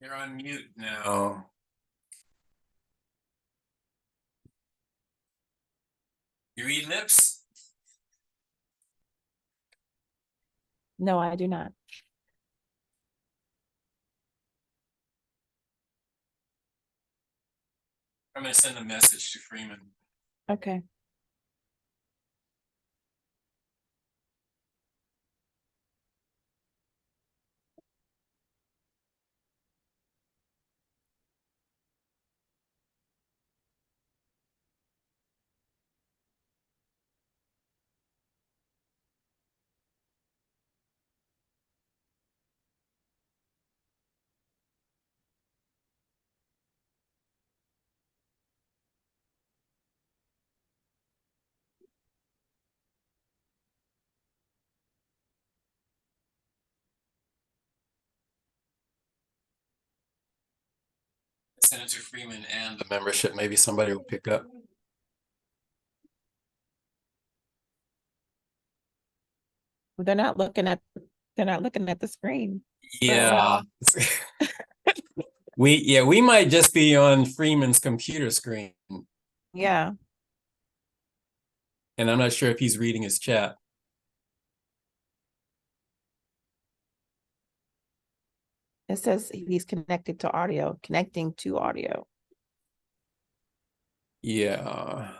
You're on mute now. You read lips? No, I do not. I'm going to send a message to Freeman. Okay. Send it to Freeman and the membership. Maybe somebody will pick up. They're not looking at the screen. Yeah. we might just be on Freeman's computer screen. Yeah. And I'm not sure if he's reading his chat. It says he's connecting to audio. Yeah.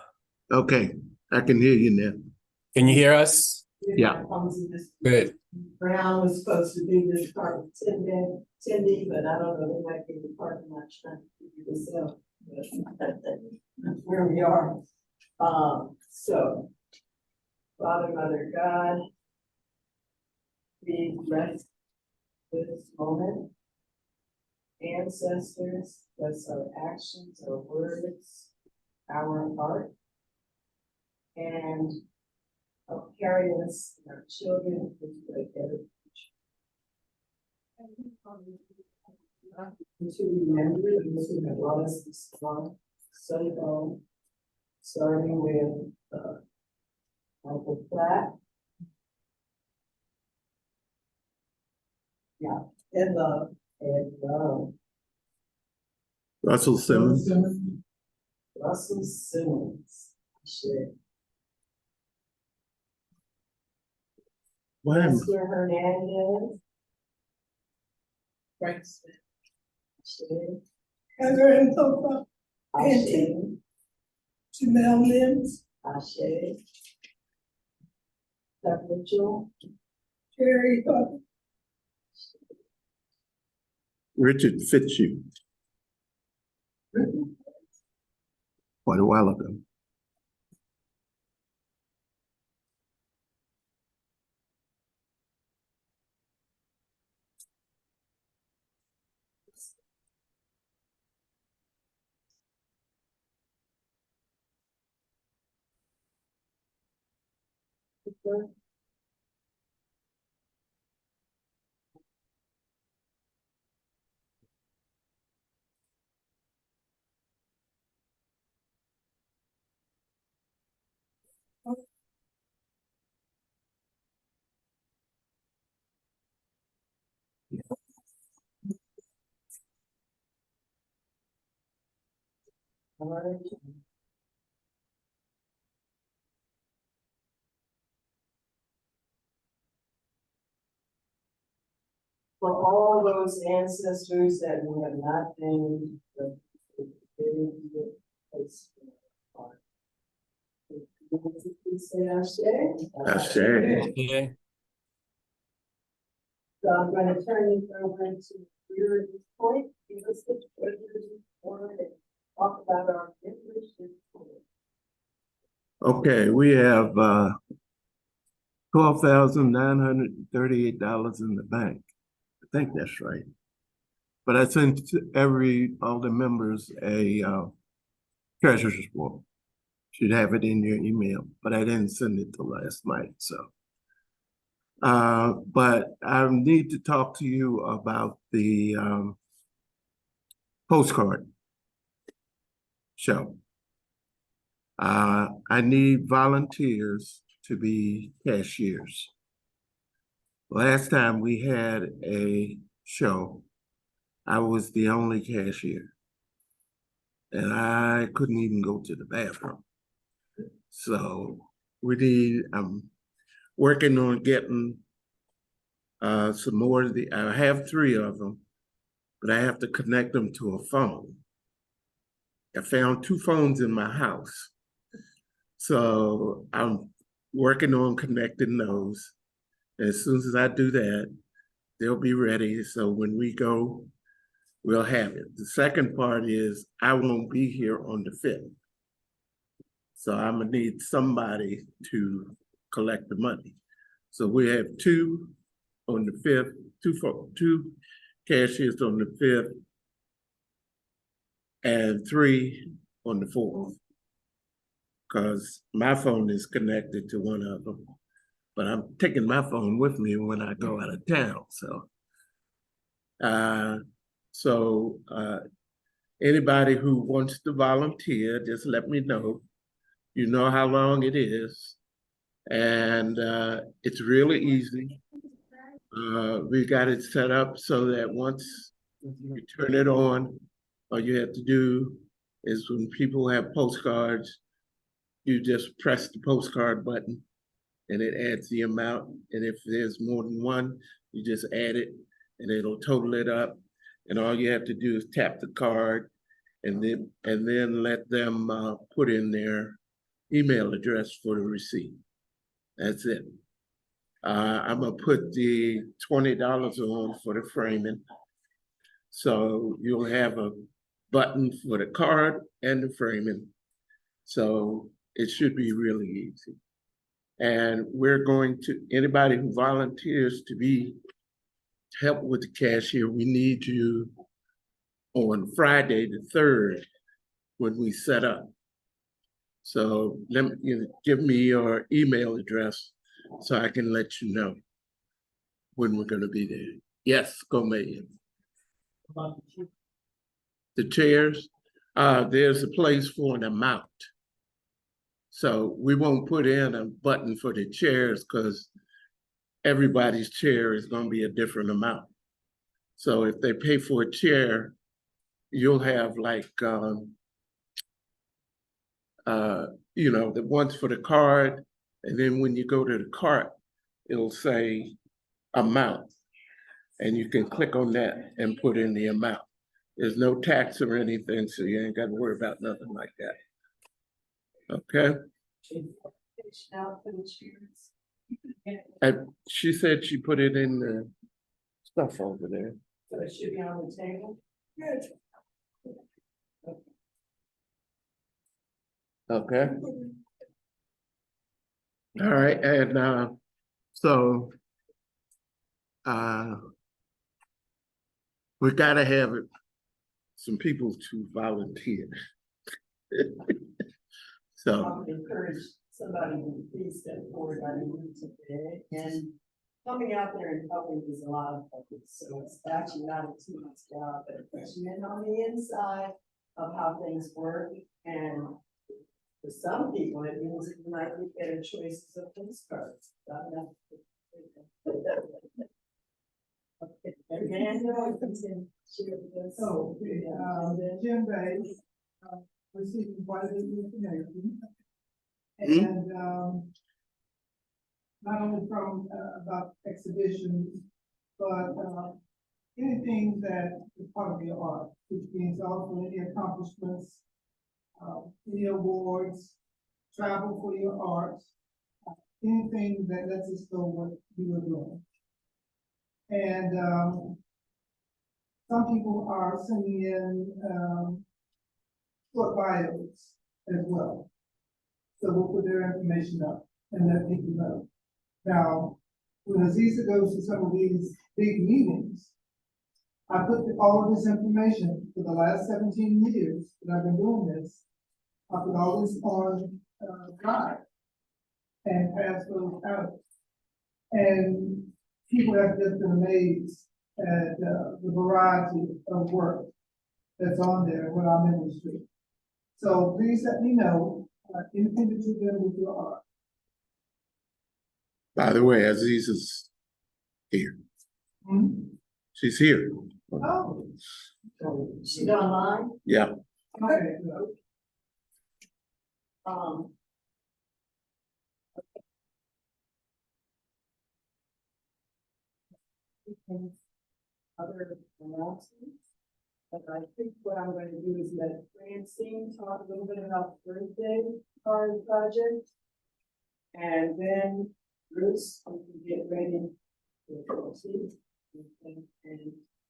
Okay, I can hear you now. Can you hear us? Yeah. Good. Brown was supposed to do this part with Cindy, but I don't know, they might be the parking lot trying to figure this out. That's where we are. So, Father, Mother, God, we bless this moment. Ancestors, bless our actions, our words, our heart, and help carry us and our children into a better future. To remember those who have brought us this far, so far, starting with Michael Platt. Yeah, and Russell Simmons. Russell Simmons. Shit. Esther Hernandez. Frank Smith. Shit. Heather and Popa, Ashe. Jamel Limbs, Ashe. Chuck Mitchell. Terry Popa, Richard Fitzhugh. Quite a while ago. For all those ancestors that we have not been, say Ashe. Ashe. Yeah. So I'm going to turn this over to you at this point. Give us the pleasure to talk about our membership. Okay, we have $12,938 in the bank. I think that's right. But I sent all the members a treasurer's report. Should have it in your email, but I didn't send it till last night, so. But I need to talk to you about the postcard show. I need volunteers to be cashiers. Last time we had a show, I was the only cashier. And I couldn't even go to the bathroom. So I'm working on getting some more of I have 3 of them, but I have to connect them to a phone. I found 2 phones in my house. So I'm working on connecting those. As soon as I do that, they'll be ready. So when we go, we'll have it. The second part is I won't be here on the 5th. So I'm gonna need somebody to collect the money. So we have 2 on the 5th, 2 cashiers on the 5th, and 3 on the 4th. Because my phone is connected to one of them, but I'm taking my phone with me when I go out of town. So anybody who wants to volunteer, just let me know. You know how long it is, and it's really easy. We got it set up so that once you turn it on, all you have to do is when people have postcards, you just press the postcard button and it adds the amount. And if there's more than one, you just add it and it'll total it up. And all you have to do is tap the card and then let them put in their email address for the receipt. That's it. I'm gonna put the $20 on for the framing. So you'll have a button for the card and the framing. So it should be really easy. And we're going to, anybody who volunteers to help with the cashier, we need you on Friday the 3rd when we set up. So give me your email address so I can let you know when we're gonna be there. Yes, go Megan. The chairs, there's a place for an amount. So we won't put in a button for the chairs because everybody's chair is gonna be a different amount. So if they pay for a chair, you'll have like, the ones for the card, and then when you go to the cart, it'll say amount, and you can click on that and put in the amount. There's no tax or anything, so you ain't got to worry about nothing like that. Okay? She said she put it in the stuff over there. So it should be on the table? Good. Okay. All right, and so we gotta have some people to volunteer. So I would encourage somebody to please step forward. I mean, today, and coming out there and helping is a lot of focus. So it's actually not a too much job, but it's you in on the inside of how things work. And for some people, it means that you might get better choices of postcards. Okay. And I can share this. So, Jim Bay, receiving quite a bit of information. And, not only from, about exhibitions, but, anything that is part of your art, which means also any accomplishments, any awards, travel for your art, anything that lets us know what you are doing. And, some people are sending in, short bios as well. So we'll put their information up and let people know. Now, when Aziza goes to some of these big meetings, I put all of this information for the last 17 years that I've been doing this. I put all this on Drive and pass those out. And people have just been amazed at the variety of work that's on there with our ministry. So please let me know anything that you're doing with your art. by the way, Aziz is here. Hmm? She's here. Oh, She's online. Yeah, okay. Um. Other announcements. But I think what I'm going to do is let Francine talk a little bit about the birthday party project. And then Bruce, we can get ready for proceed. And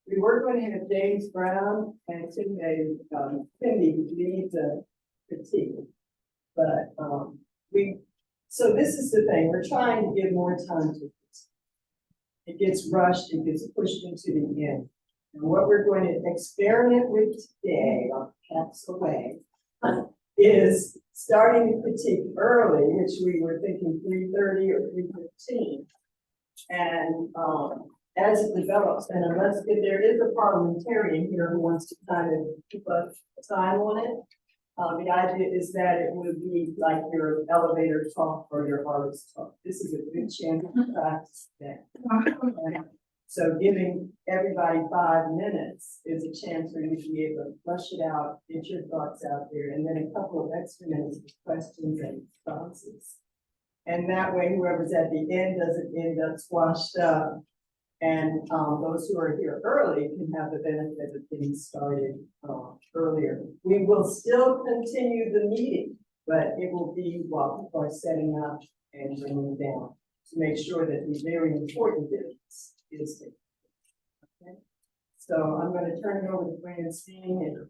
we were going to have James Brown and Cindy lead the critique. But so this is the thing, we're trying to give more time to this. It gets rushed, it gets pushed into the end. And what we're going to experiment with today, or perhaps away, is starting the critique early, which we were thinking 3:30 or 3:15. And as it develops, and unless if there is a parliamentarian here who wants to kind of keep a time on it, the idea is that it would be like your elevator talk or your artist talk. This is a good chance to practice that. So giving everybody 5 minutes is a chance for you to be able to flush it out, get your thoughts out there, and then a couple of extra minutes of questions and responses. And that way, whoever's at the end doesn't end up squashed up. And those who are here early can have the benefit of getting started earlier. We will still continue the meeting, but it will be while people are setting up and bringing down to make sure that the very important business is taken. Okay. So I'm going to turn it over to Francine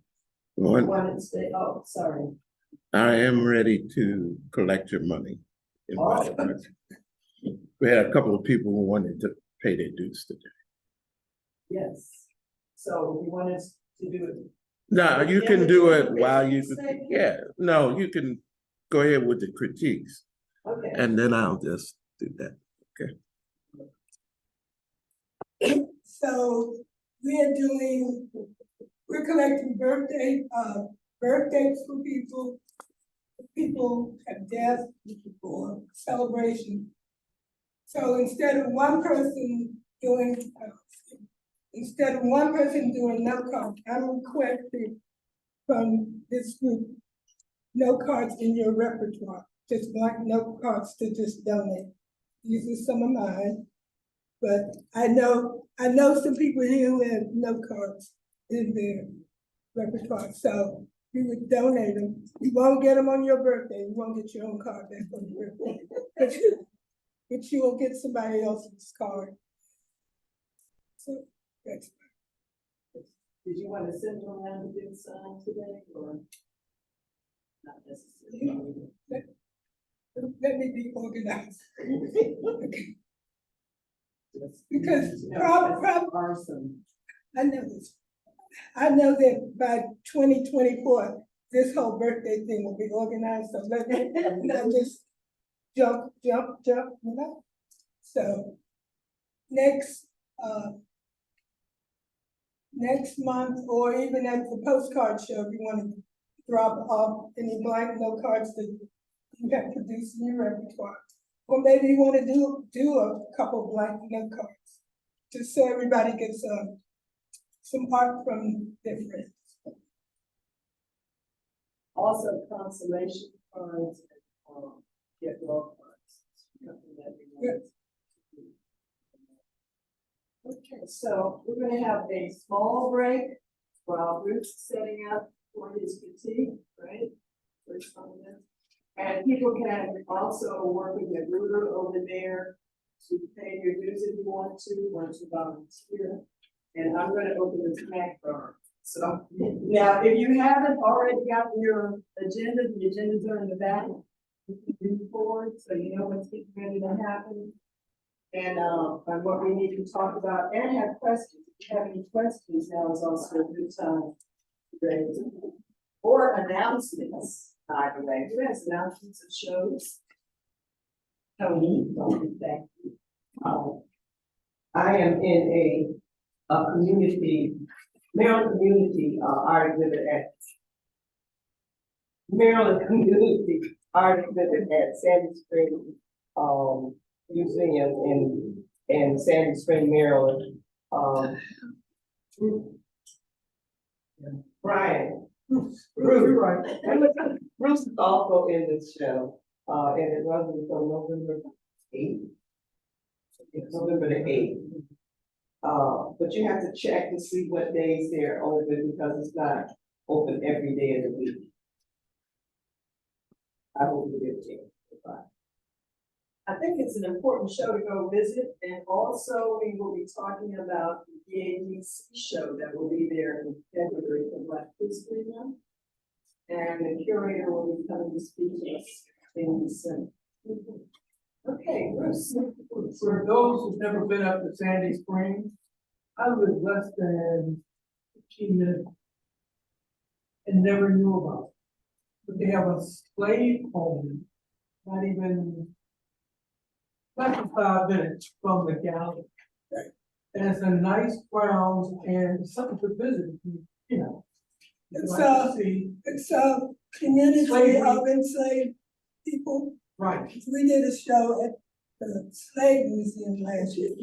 and wanted to say, oh, sorry. I am ready to collect your money. We had a couple of people who wanted to pay their dues today. Yes. So you want us to do it? No, you can do it while you, yeah, no, you can go ahead with the critiques. Okay. And then I'll just do that. So we're collecting birthdays for people. People have death or celebration. So instead of one person doing no card, I'm requesting from this group, no cards in your repertoire, just blank note cards to just donate. These are some of mine, but I know some people here who have no cards in their repertoire, so we would donate them. You won't get them on your birthday. You won't get your own card back on your birthday, but you will get somebody else's card. So that's. Did you want to send them around to get signed today or not necessarily? Let me be organized. Okay. Because awesome. I know this. I know that by 2024, this whole birthday thing will be organized. So let me not just jump, you know? So next month, or even at the postcard show, if you want to drop off any blank note cards that you have produced in your repertoire. Or maybe you want to do a couple blank note cards, just so everybody gets some art from their friends. Also consolation cards and get well cards. Okay, so we're going to have a small break while Bruce is setting up for his critique, right? First on this. And people can also work with the router over there to pay your dues if you want to volunteer. And I'm going to open the snack bar. So now, if you haven't already gotten your agenda, the agendas are in the back. You can read forward so you know what's getting ready to happen. And what we need to talk about and have questions. If you have any questions, now is also a good time to raise. Or announcements, by the way. Who has announcements of shows? Tony, thank you. I am in a community, Maryland community art exhibit at Sandy Spring Museum in Sandy Spring, Maryland. Brian. Bruce, you're right. Bruce is also in this show, and it runs until November 8th. It's November the 8th. But you have to check to see what days they're open because it's not open every day of the week. I will be there. I think it's an important show to go visit, and also we will be talking about the BADC show that will be there in February for Black History Month. And the curator will be coming to speak to us in December. Okay, Bruce. For those who've never been up to Sandy Springs, I live less than 15 minutes and never knew about it. But they have a slave home, not even less than 5 minutes from the gallery. And it's a nice grounds and something to visit, you know. It's Like a community Slavery. of enslaved people. right. We did a show at the Slave Museum last year.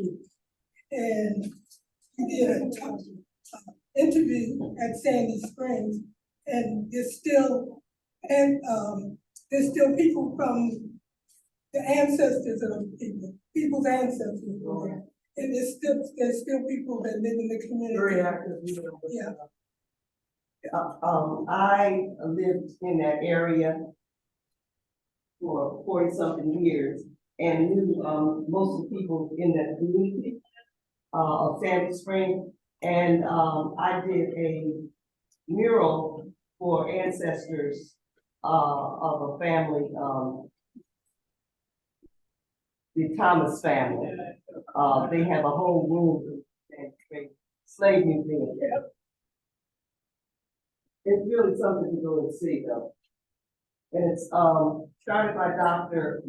And we did an interview at Sandy Springs. And there's still people from the ancestors of the people, people's ancestors were there. And there's still people that live in the community. Very active. You know, Yeah. I lived in that area for 40-something years and knew, most of the people in that community, of Sandy Spring. And, I did a mural for ancestors, of a family, the Thomas family. They have a whole room, slave museum. It's really something to go and see though. And it's, started by Dr.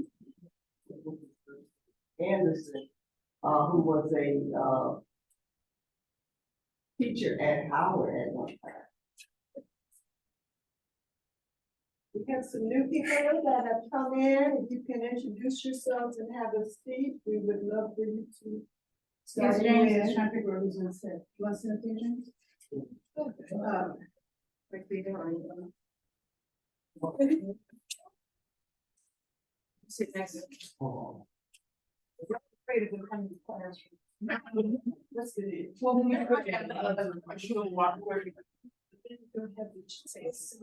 Anderson, who was a, teacher at Howard at one time. We have some new people that have come in. If you can introduce yourselves and have a seat, we would love for you to. Yes, start James, in. is trying to figure out who's gonna sit. You want to sit up there, James? Quickly, there are you. Sit next to. Afraid of them coming to the classroom. Let's do it. Well, then you're going to have the other, I should have walked where you. Don't have the chance.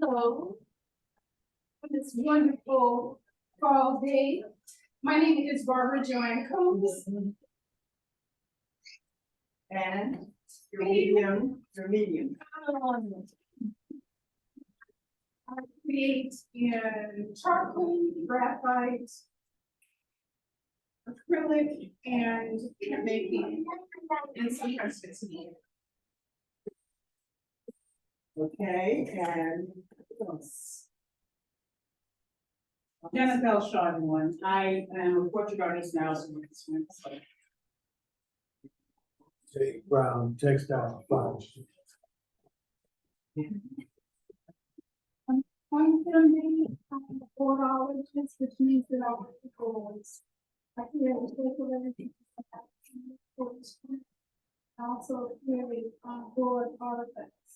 Hello. On this wonderful fall day. My name is Barbara Joanne Combs. And your medium. I create in charcoal, graphite, acrylic, and making, and sometimes it's me. Okay, and what else? Jennifer Shaw, everyone. I am a portrait artist now. So Jake Brown, textile files. I'm gonna be $4, which means that I'll be always. I create a paper everything. I also create board artifacts.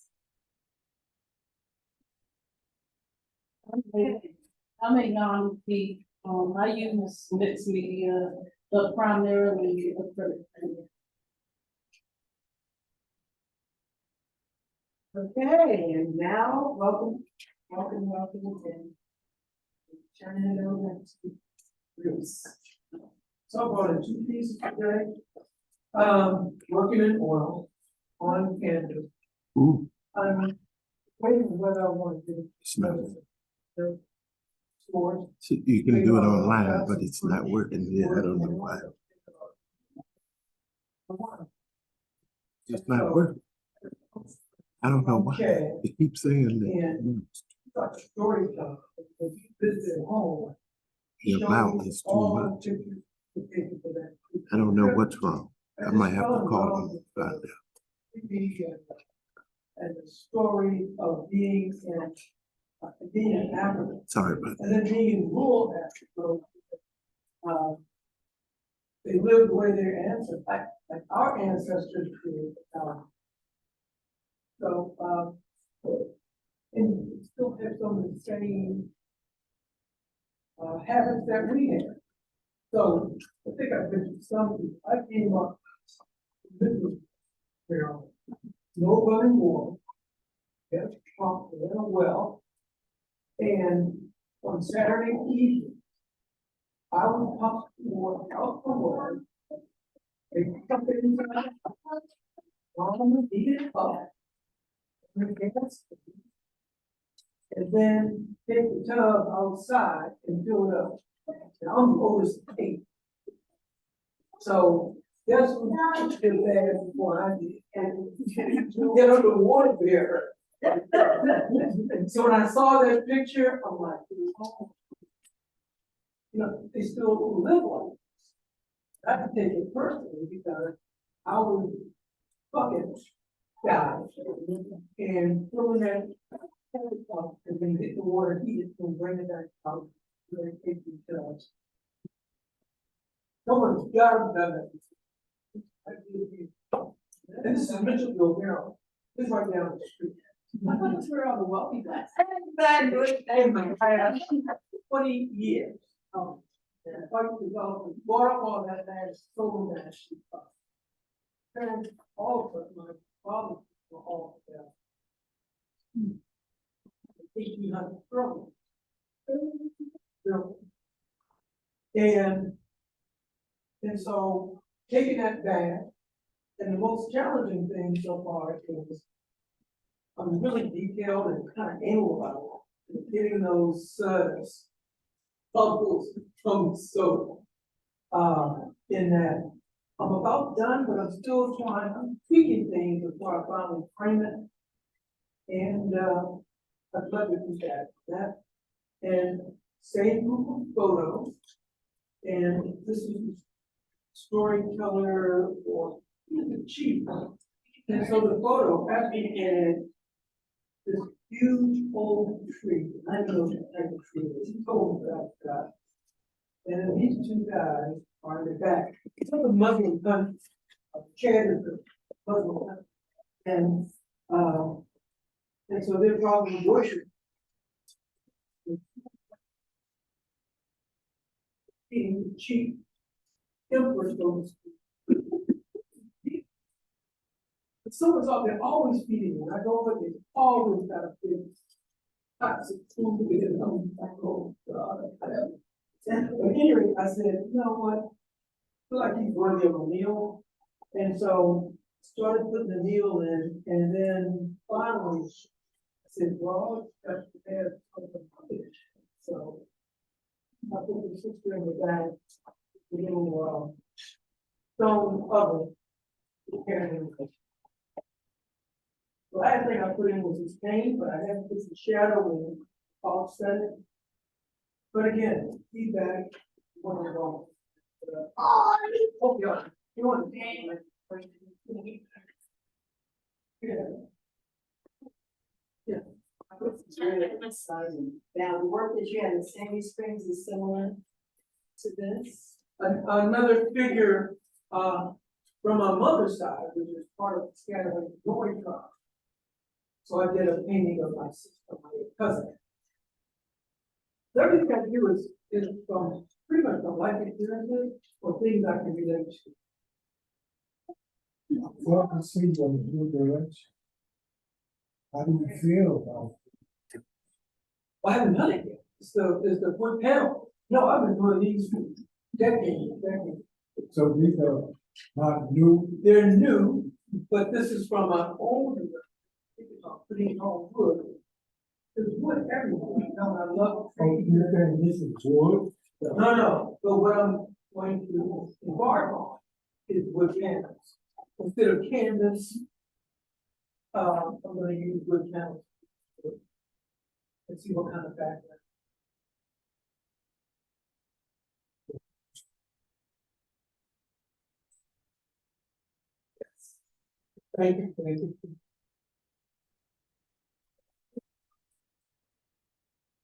I'm a young geek. I use mixed media, but primarily acrylic. Okay, and now, welcome, and turning it over to Bruce. So I brought in 2 pieces today. Working in oil on canvas. Ooh, I'm waiting whether I want to do. smell it. Sports. So you can do it online, but it's not working here. I don't know why. It's not working. I don't know why. Okay. It keeps saying that Got storytelling. Visit home. the amount is too much. I don't know what's wrong. I might have to call them and find out. And the story of being in being in Africa, Sorry about that. and then being in rural Africa, they lived the way their ancestors, like our ancestors did. And still have some of the same habits that we have. So I think I mentioned something. I came up with no running water, yes, pump in a well, and on Saturday evening, I would pump the water out the well, and pump it into the house, on the heat it up, and then take the tub outside and fill it up. And I'm overstate. So guess who did that before I did? And get on the water there. And so when I saw that picture, I'm like, oh, you know, they still live like this. I can take it personally because I was fucking die and filling that up and then get the water heated and bring it back out. Very take the tubs. Someone's got to done that. And this is Mitchellville, Maryland. This is right down the street. I thought that's where all the wealthy guys. Exactly. In my past 20 years. And I developed, bought up all that land, sold that shit up. And all of my fathers were all there. 1800 programs. And so taking that back, and the most challenging thing so far is I'm really detailed and kind of anal about it, getting those bubbles from soda. In that I'm about done, but I'm still I'm tweaking things before I finally frame it. And I'd love to do that. And save group of photos. And this is storyteller or chief. And so the photo has me in this huge old tree. I don't know what type of tree it is. It's old that. And then these two guys are in the back. It's like a Muslim country. Chad is a Muslim country. And so they're probably worshiping. Being the chief emperor, so to speak. But someone's out there always feeding me. I go over there, always got a big pots of food with it. I'm like, oh God. But anyway, I said, you know what? I feel like he's worthy of a meal. And so started putting the meal in, and then finally I said, well, that's the bad something. So I put the sister in the bag, the little stone oven. The last thing I put in was his paint, but I had to put some shadow and offset it. But again, feedback, one of the oh, yeah, you want to paint? Yeah. Yeah. It's really exciting. Now, the work that you had in Sandy Springs is similar to this. Another figure, from my mother's side, which is part of the Scatterway Glory Tribe. So I did a painting of my sister, my cousin. Everything I do is from pretty much from life experiences or things I can relate to. Well, I see the new direction. How do you feel about it? Well, I haven't done it yet. It's the wood panel. No, I've been doing these for decades. So these are not new. They're new, but this is from an older, putting it on wood. There's wood everywhere. You know, I love. Oh, you think this is wood? No, but what I'm going to embark on is wood panels. Instead of canvas, I'm gonna use wood panels. Let's see what kind of background. Yes. Thank you.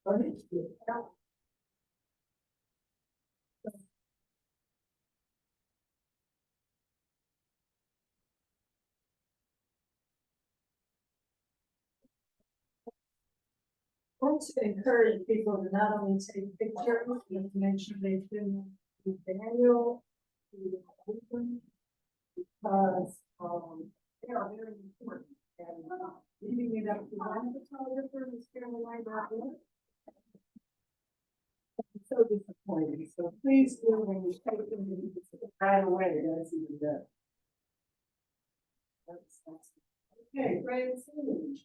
Want to encourage people to not only take pictures, but to make sure they do the Daniel, because, they are very important. And, leaving it up to one photographer is fairly like that. It's so disappointing, so please do when you take them, right away, that's even better. That's, okay, great, image.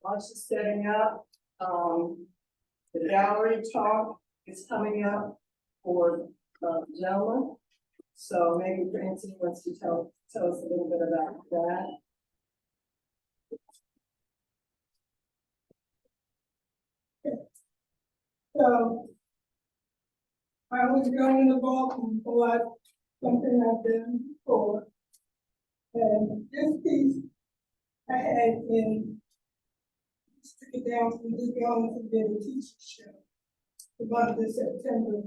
Lots of setting up, the gallery talk is coming up for, gentlemen. So maybe Francine wants to tell us a little bit about that. So I was going in the ballroom for like something I've done before. And this piece I had in, took it down from Luke Owens and did a teacher show the month of September.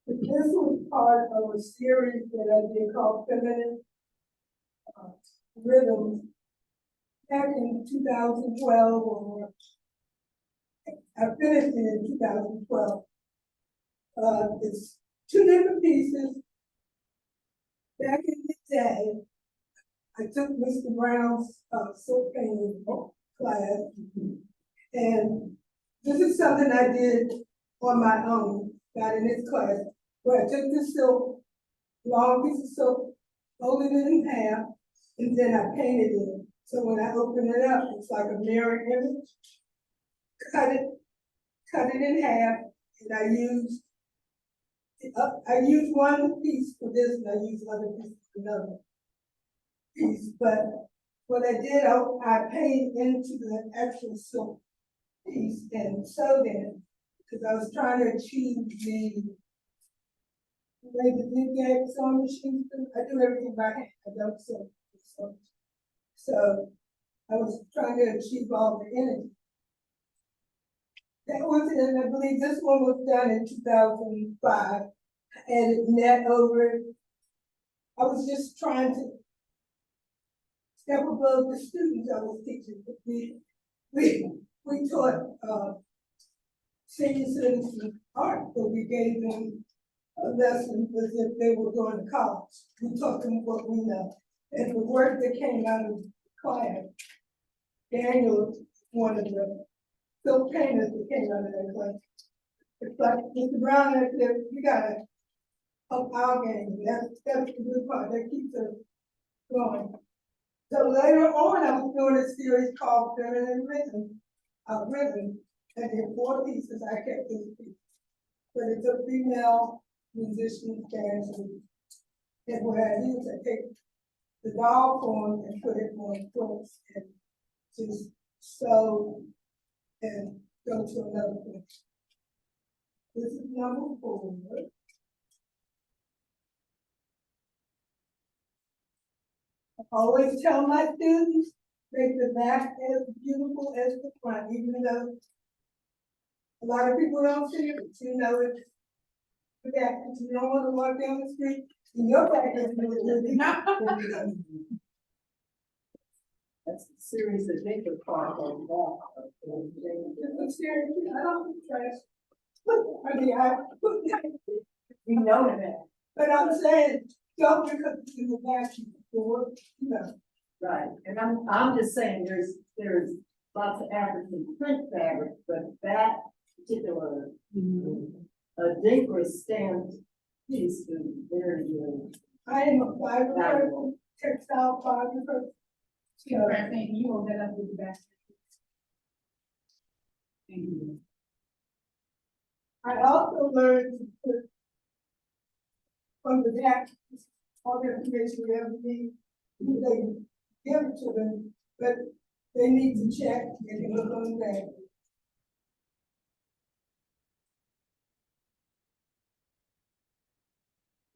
But this was part of a series that I did called Feminine Rhythms back in 2012, or I finished it in 2012. It's two different pieces. Back in the day, I took Mr. Brown's silk painting class, and this is something I did on my own, got in this class, where I took the silk, long piece of silk, folded it in half, and then I painted it. So when I open it up, it's like a mirror image. Cut it in half, and I used one piece for this, and I used another piece for another piece. But what I did, I painted into the actual silk piece and sewed in, because I was trying to achieve the way the zigzag sewing machines do. I do everything by hand. I don't sew. So I was trying to achieve all the energy. That was, and I believe this one was done in 2005. And it net over. I was just trying to step above the students I was teaching. We taught senior citizen art, but we gave them a lesson as if they were going to college. We taught them what we know. And the work that came out of the class, Daniel, one of the silk painters that came out of that class. It's like Mr. Brown said, you gotta up our game. That's the good part that keeps us going. So later on, I was doing a series called Feminine Rhythm, and in 4 pieces, I kept this piece. But it's a female musician dancer. And what I do is I take the doll form and put it on quilts and just sew and go to another place. This is number 4. I always tell my students, make the back as beautiful as the front, even though a lot of people don't see it, but you know it's the back, because you don't want to walk down the street and your back is really That's the series that they could part on that. Seriously, I don't think trash. I mean, We know that. but I'm saying, don't because it's in the back, you know. Right, and I'm just saying, there's lots of African print fabric, but that particular, Dinka stamped piece is very good. I am a fiber person, textile fiber person. So, You hold that up with the back. Thank you. I also learned to put from the back, all the information we ever need, they give it to them, but they need to check, they can look on the back.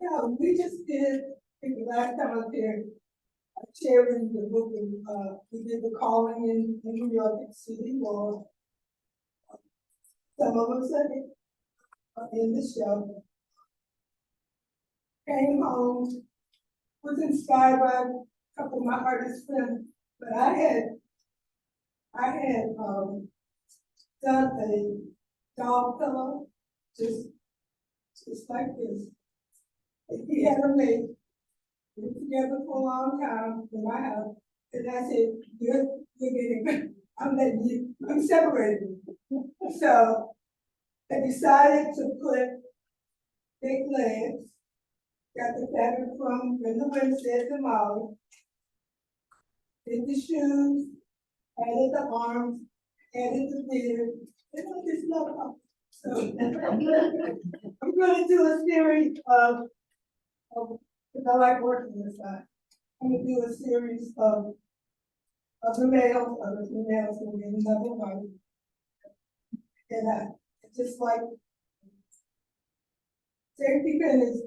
Yeah, we just did, I think the last time I was here, sharing the book, we did the calling in New York City, or some of us said it, in the show. Came home, was inspired by a couple of my artist friends, but I had done a dog pillow, just like this. And he had a mate, we were together for a long time in my house, and I said, you're getting, I'm letting you, I'm separating. So I decided to put big legs, got the fabric from Brenda Winstead and Molly, did the shoes, added the arms, added the beard, and I just love them. So I'm gonna do a series of, because I like working this side. I'm gonna do a series of the males, of the females, and then another one. And I just like safety pin is,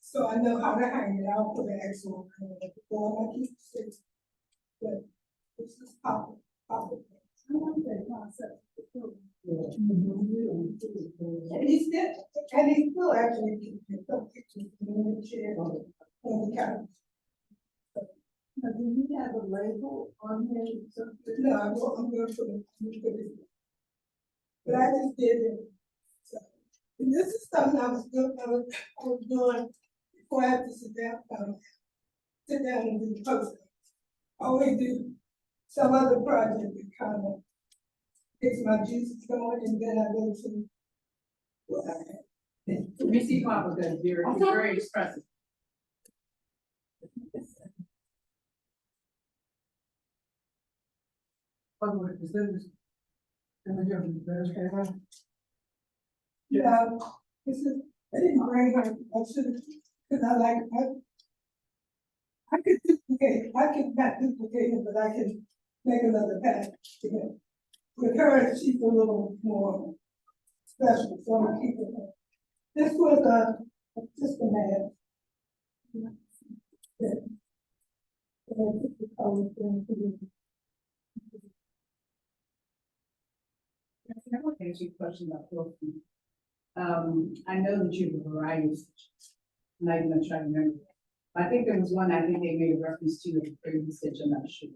so I know how to hang it. I'll put an actual before I keep it. But it's just pop it. I like that concept. And he's still actually keeping some pictures in the chair on the couch. But do you have a label on here? No, I'm gonna put it. But I just did it. So, and this is something I was doing before I had to sit down and do the post. I always do some other project that kind of gets my juices going, and then I go to what I have. We see Papa good, you're very expressive. By the way, is this image of the bears camera? Yeah, this is, I didn't bring her, I should have, because I could duplicate, I could not duplicate it, but I can make another pack. With her, she's a little more special, so I'm keeping her. This was just a man. Yeah. And I took the color thing to do. I want to ask you a question about clothing. I know that you have a variety of stitches. I'm not even gonna try to remember. I think there was one, I think they made a reference to a previous stitch, I'm not sure.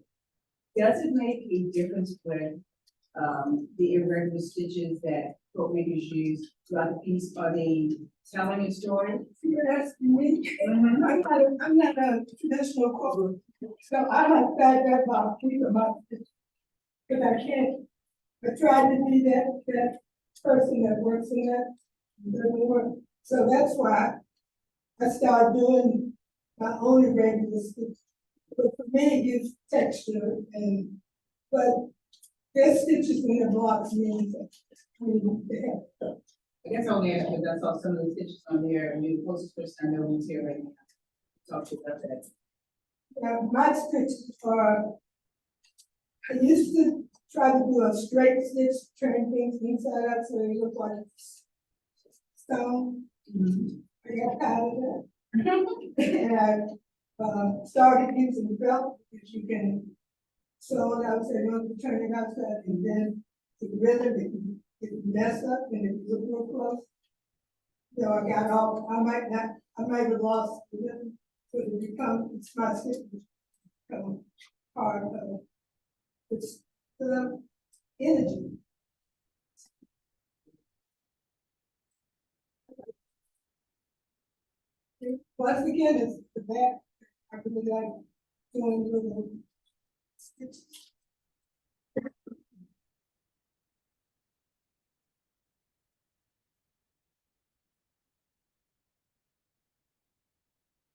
Does it make a difference with, the irregular stitches that quilt makers use throughout the piece? Are they telling a story? You're asking me, I'm not a traditional quilter, so I like that about keeping my, because I can't, I tried to be that person that works in that, so that's why I started doing my own irregular stitches. But for me, it gives texture but there's stitches in the blocks means that I guess only because I saw some of the stitches on there, and you're the closest person I know who's here right now. Talk to you about that. my stitches are, I used to try to do a straight stitch, turn things inside out so they look like stone. I got tired of that. And I started using felt, which you can sew it out, so you don't turn it outside, and then the rhythm, it mess up, and it look real close. So I got off, I might have lost the rhythm, but it's my stitches become hard, it's the energy. Once again, it's the back, I really like doing little stitches.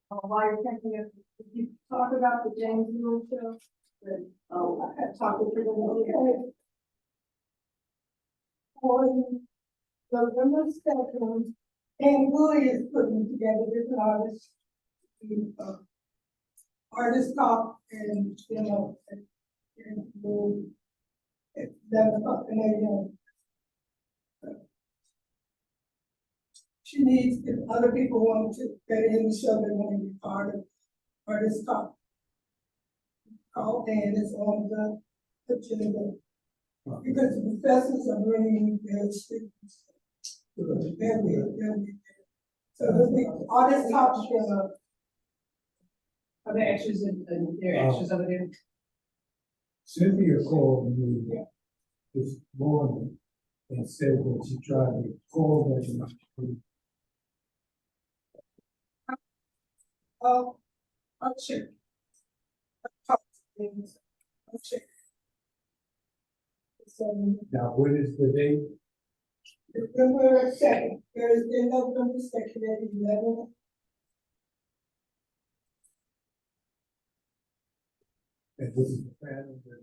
While you're thinking of, if you talk about the James Lewis show, then, I had talked to them, okay. On November 2nd, and Willie is putting together different artists. Artist talk and, at 11 o'clock in the AM. she needs, if other people want to get in the show, they want to be part of artist talk. Call and it's on the agenda. Because the professors are bringing their students. They'll be there. So the artist talk show. Are there extras there are extras over there? Cynthia called me this morning and said that she tried to call me. I'll check. I'll check. So, Now, what is the date? November 2nd, Thursday, November 2nd at 11. And this is the panel that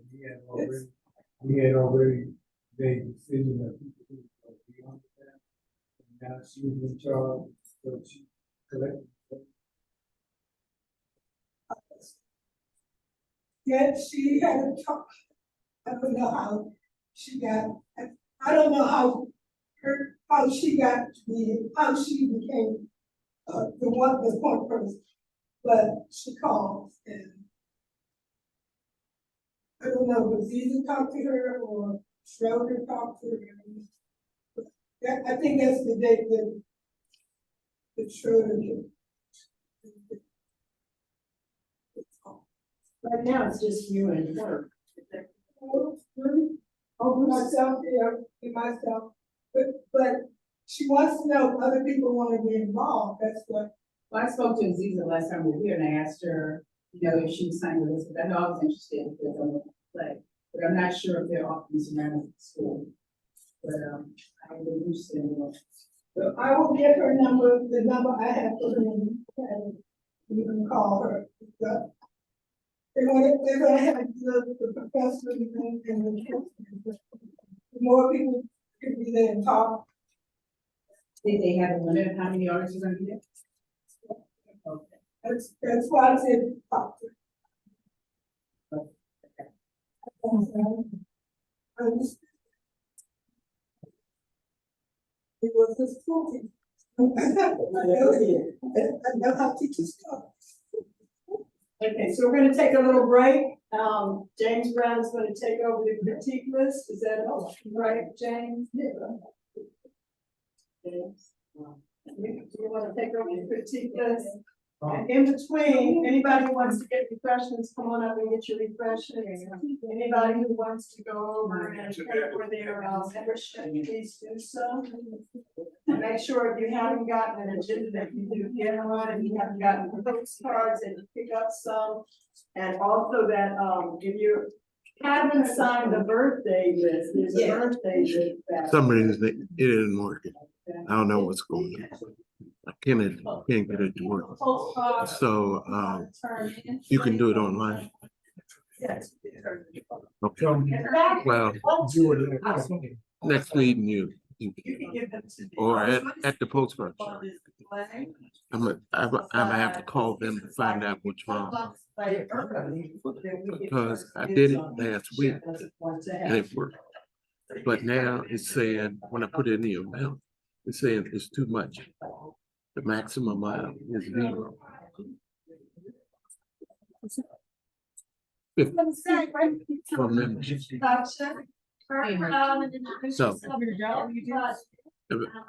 we had already made a decision that people who are beyond that. And now she's in charge, so she collected. Yeah, she had a talk. I don't know how she got, I don't know how she got to be, how she became the point person. But she called and I don't know, if Ziza talked to her or Schroeder talked to her. I think that's the date that Schroeder did. Right now, it's just you and her. Oh, myself, yeah, and myself, but she wants to know if other people want to be involved, that's what. Well, I spoke to Aziza last time we were here and I asked her, you know, if she was signed with us, because I know I was interested because I'm a play, but I'm not sure if they're offering some rounds at the school. But, I would be interested in what. So I will get her number, the number I have for her, and you can call her. They're gonna have the professor and the kids. The more people can be there and talk. Did they have a limit of how many artists are gonna be there? Okay. That's why I said talk to her. It was a school teacher. I know how teachers talk. Okay, so we're gonna take a little break. James Brown is gonna take over the critique list. Is that right, James? James? You wanna take over the critique list? And in between, anybody who wants to get refreshments, come on up and get your refreshments. Anybody who wants to go over and pay for their membership, please do so. And make sure if you haven't gotten an agenda that you do get one, and you haven't gotten postcards, and you pick up some. And also that, if you haven't signed the birthday list, there's a birthday list. that- Some reason it didn't work. I don't know what's going on. I can't get it to work. So, you can do it online. Yes. Okay. Well, next meeting you You can give them to me. or at the postcard shop. I'm gonna have to call them to find out what's wrong. Because I did it last week and it worked. But now it's saying, when I put in the amount, it's saying it's too much. The maximum amount is 0. For membership. So,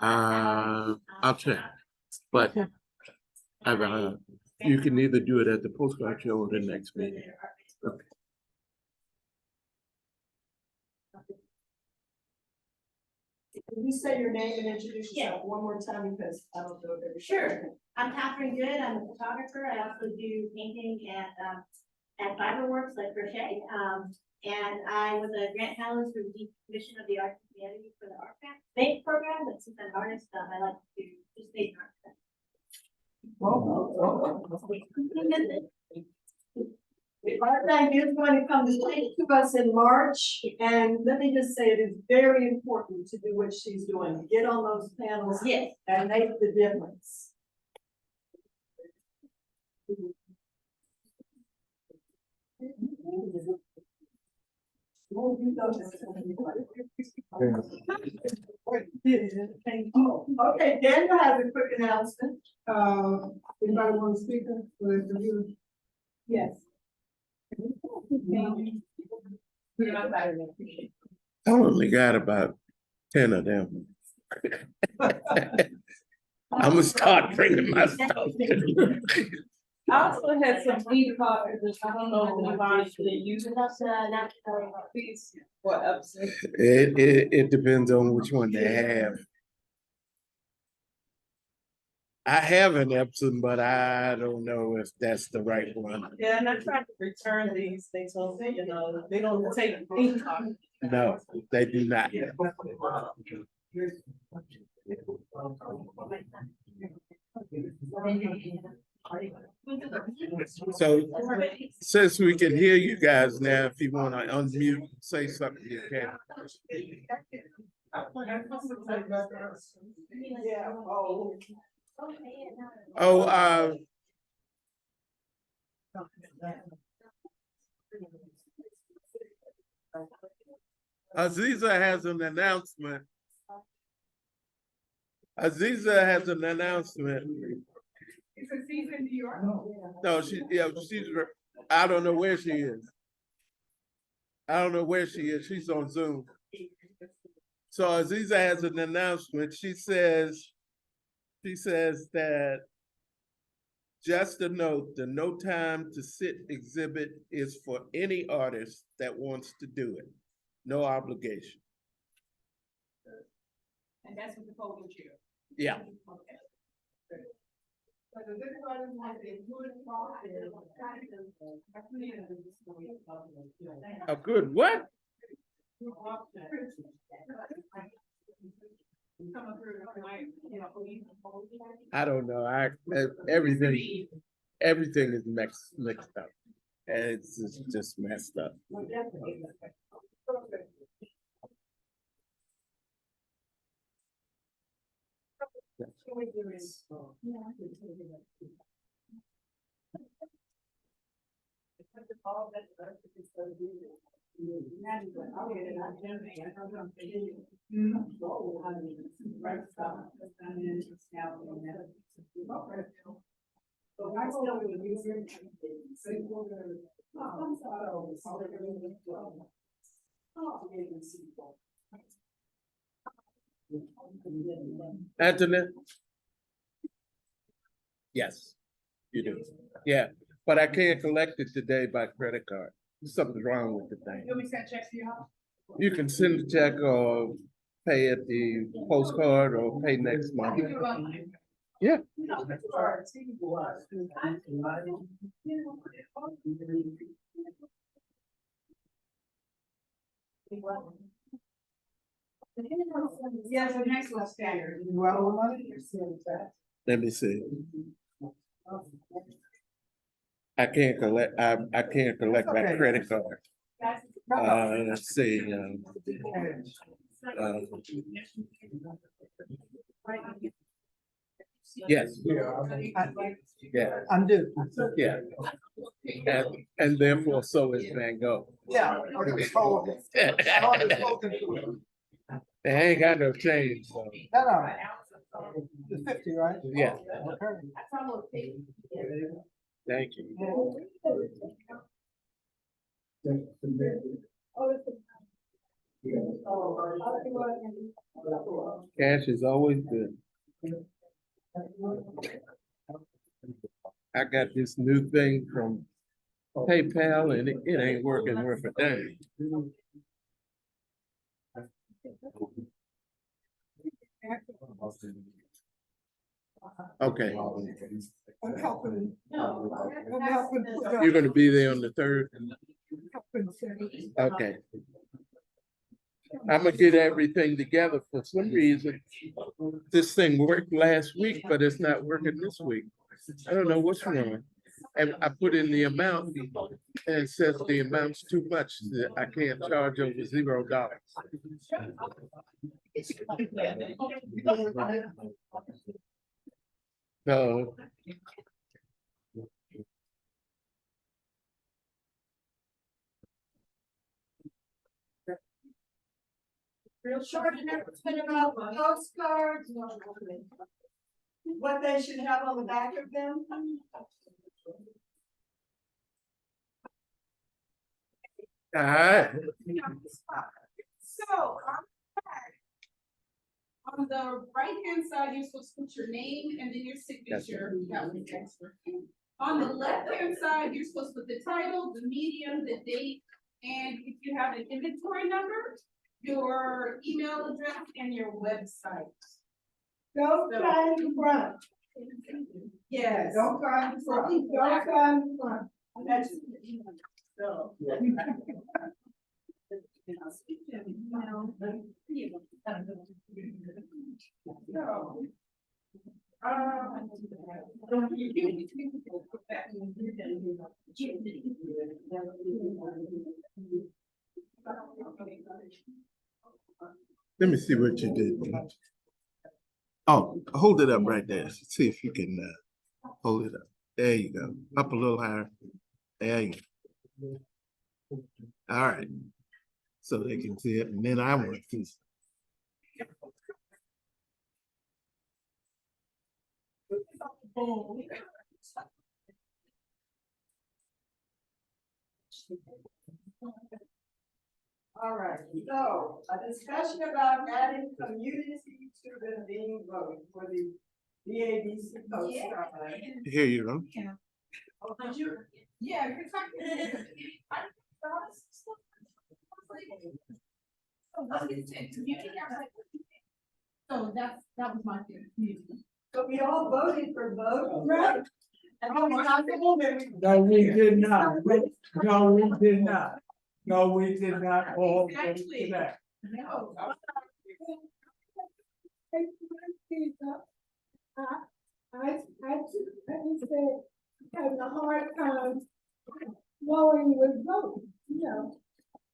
I'll check, but you can either do it at the postcard show or the next meeting. Okay. Can you say your name and introduce yourself one more time, because I don't know if every. Sure. I'm Catherine Good. I'm a photographer. I also do painting at Fiberworks, like crochet. And I was a grant finalist for the Deep Commission of the Arts and Humanities for the Art Grant Make program. But since I'm an artist, I like to do just paint art. Art Bank is going to come to speak to us in March, and let me just say, it is very important to do what she's doing, get on those panels. Yes. And make the difference. Okay, Daniel has a quick announcement. Anybody want to speak for the community? Yes. I only got about 10 of them. I'm gonna start bringing my stuff. I also had some e-copies, I don't know if anybody should use it, please, or upset. It depends on which one they have. I have an Epson, but I don't know if that's the right one. Yeah, and I tried to return these, they told me, you know, they don't take e-copies. No, they do not. So since we can hear you guys now, if you want to unmute, say something, you can. Yeah, oh. Oh, Aziza has an announcement. Aziza has an announcement. It's a season in New York. No, she's, I don't know where she is. I don't know where she is. She's on Zoom. So Aziza has an announcement. She says that just a note, the No Time to Sit exhibit is for any artist that wants to do it. No obligation. And that's what the photo chair. Yeah. Okay. So does anybody want to include A good what? I don't know. Everything is mixed up. And it's just messed up. Anthony? Yes, you do. Yeah, but I can't collect it today by credit card. Something's wrong with the thing. You want me to send a check to your house? You can send a check or pay at the postcard or pay next month. You do it online. Yeah. Yes, the next one's standard. Let me see. I can't collect by credit card. Let's see. Yes. Yeah. I'm due. Yeah. And therefore, so is Van Gogh. Yeah. They ain't got no change, so. No. It's 50, right? Yeah. Okay. Thank you. Cash is always good. I got this new thing from PayPal and it ain't working worth a dang. Okay. I'm helping. You're gonna be there on the 3rd? Okay. I'm gonna get everything together. For some reason, this thing worked last week, but it's not working this week. I don't know what's wrong. And I put in the amount and it says the amount's too much. That I can't charge over $0. So Real short announcement about the postcards. What they should have on the back of them. All right. So, on the right-hand side, you're supposed to put your name and then your signature. That was extra. On the left-hand side, you're supposed to put the title, the medium, the date, and if you have an inventory number, your email address and your website. Don't sign the front. Yes. Don't sign the front. Don't sign the front. That's. So. Let me see what you did. Oh, hold it up right there. See if you can hold it up. There you go. Up a little higher. There you go. All right. So they can see it, and then I want to. All right, so a discussion about adding community to the dean vote for the BADC postcard. Here you go. Oh, did you? Yeah, you're talking. So that was my theory. So we all voted for vote. Right. And we got the woman. No, we did not. No, we did not. No, we did not all vote Actually, for that. No. I just said, having a hard time knowing what vote, you know.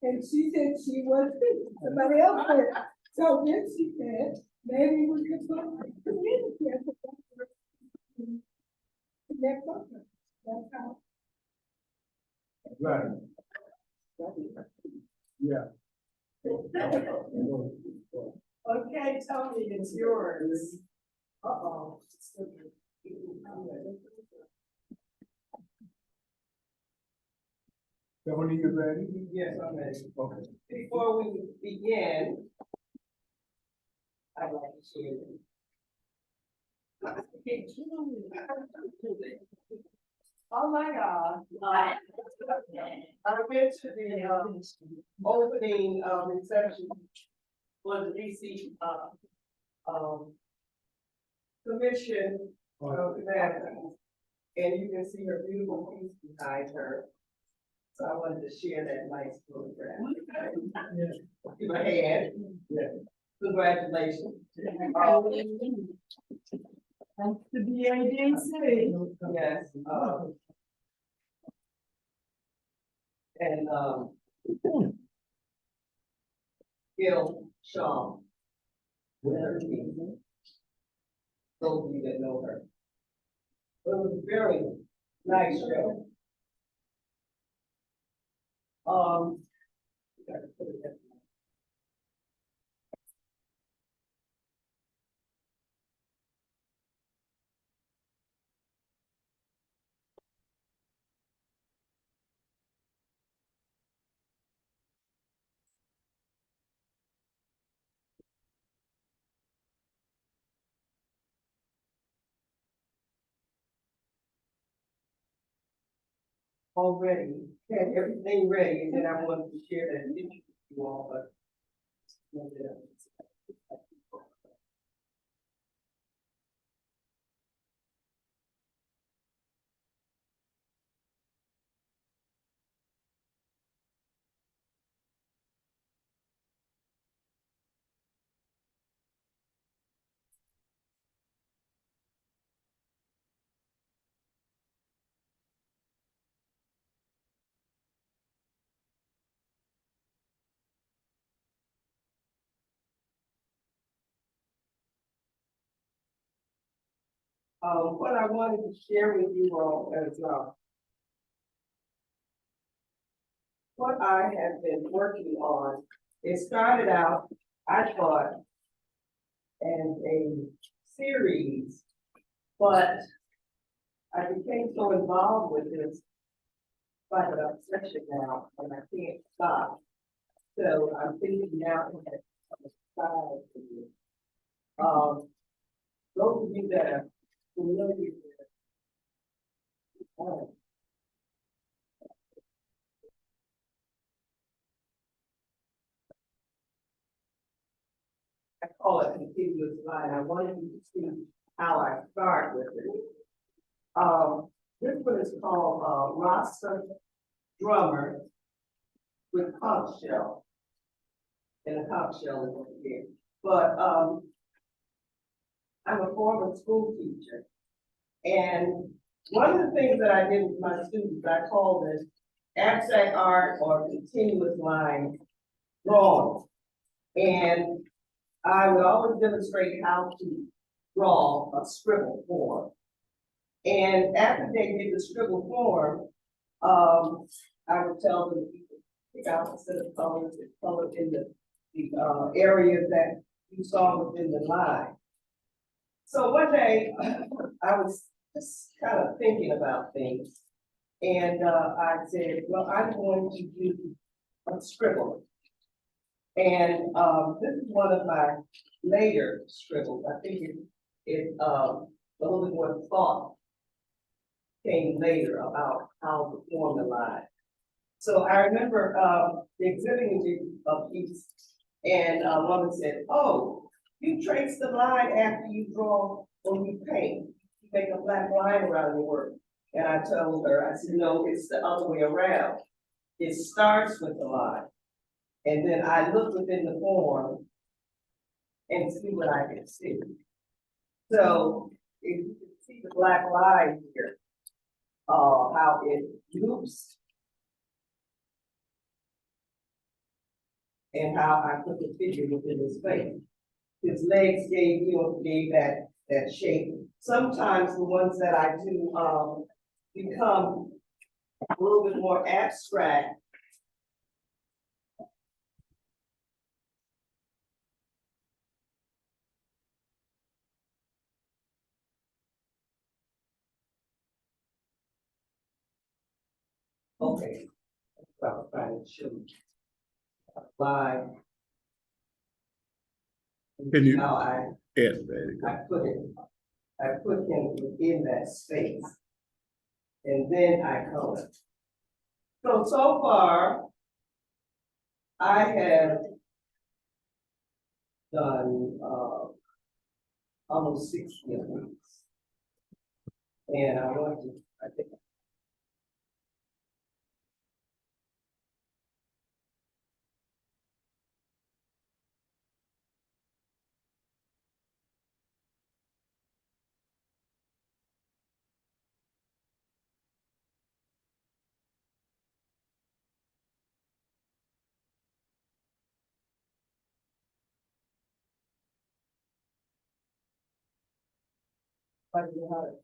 And she said she was too, somebody else said. So then she said, maybe we could put community as a vote. Next one, that's how. Right. Yeah. Okay, Tony, it's yours. Uh-oh. Tony, you ready? Yes, I'm ready. Okay. Before we begin, I'd like to share this. Oh my God. I went to the opening reception for the DC Commission of Humanity. And you can see her beautiful piece behind her. So I wanted to share that nice photograph. Give a hand. Congratulations. Thanks to BADC. Yes. And Gil Shaw. With her team. Those of you that know her. It was a very nice show. Already had everything ready, and then I wanted to share that picture with you all, but. What I wanted to share with you all is, what I have been working on. It started out, I thought, as a series, but I became so involved with this, like an obsession now, and I can't stop. So I'm thinking now that on the side of you. Those of you that are familiar with I call it continuous line. I wanted you to see how I start with it. This one is called, Rasta Drummer with Conch Shell. And a conch shell is over here. But, I'm a former school teacher. And one of the things that I did with my students, I call this abstract art or continuous line drawing. And I would always demonstrate how to draw a scribble form. And after they did the scribble form, I would tell them to pick out a set of colors and color in the areas that you saw within the line. So one day, I was just kind of thinking about things. And I said, well, I'm going to do a scribble. And this is one of my later scribbles. I think a little bit more thought came later about how to form the line. So I remember exhibiting a piece, and a woman said, "Oh, you trace the line after you draw or you paint. You make a black line around your work." And I told her, I said, "No, it's the other way around. It starts with the line. And then I look within the form and see what I can see." So if you can see the black line here, how it loops and how I put the figure within the space. His legs gave that shape. Sometimes the ones that I do become a little bit more abstract. Okay, I'll try to show you. Line. Can you- How I Yes, very good. I put him within that space. And then I color. So far, I have done, almost 60 of these. And I think. But you have it.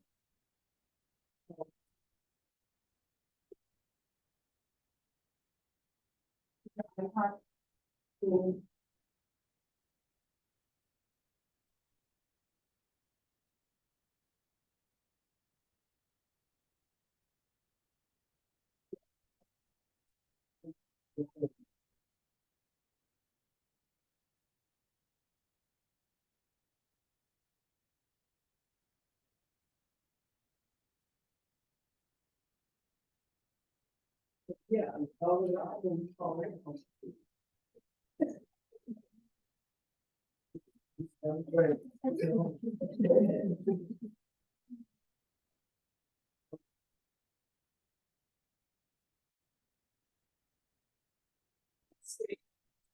Yeah, I'm calling it.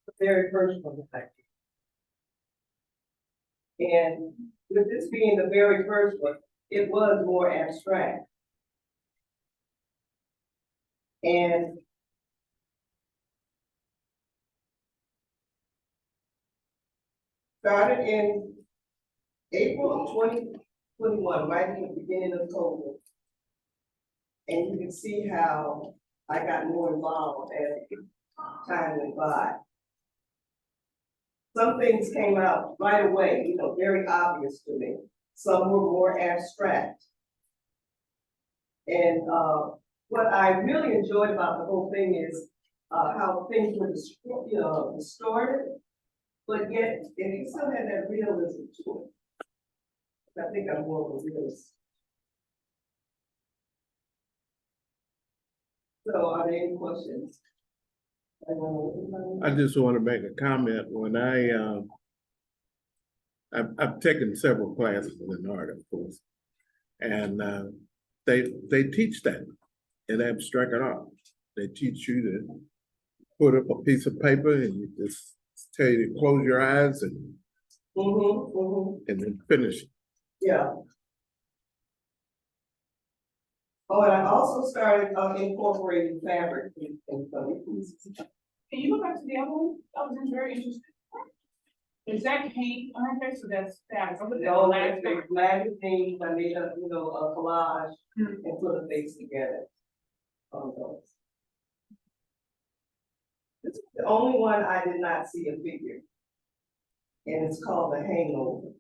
The very first one that I did. And with this being the very first one, it was more abstract. And started in April of 2021, right in the beginning of COVID. And you can see how I got more involved as time went by. some things came out right away, you know, very obvious to me. Some were more abstract. And, what I really enjoyed about the whole thing is, how things were, distorted, but yet, it still had that realism to it. I think I'm more of a realist. So are there any questions? I just want to make a comment. When I've taken several classes in art, of course, and they teach that in abstract art. They teach you to put up a piece of paper and you just tell you to close your eyes and and then finish it. Yeah. Oh, and I also started incorporating fabric in some pieces. Can you go back to the other one? That was very interesting. Is that paint on her face, so that's fabric? No, like magazines, I made a, a collage and put a face together. On those. This is the only one I did not see a figure. And it's called The Hangover.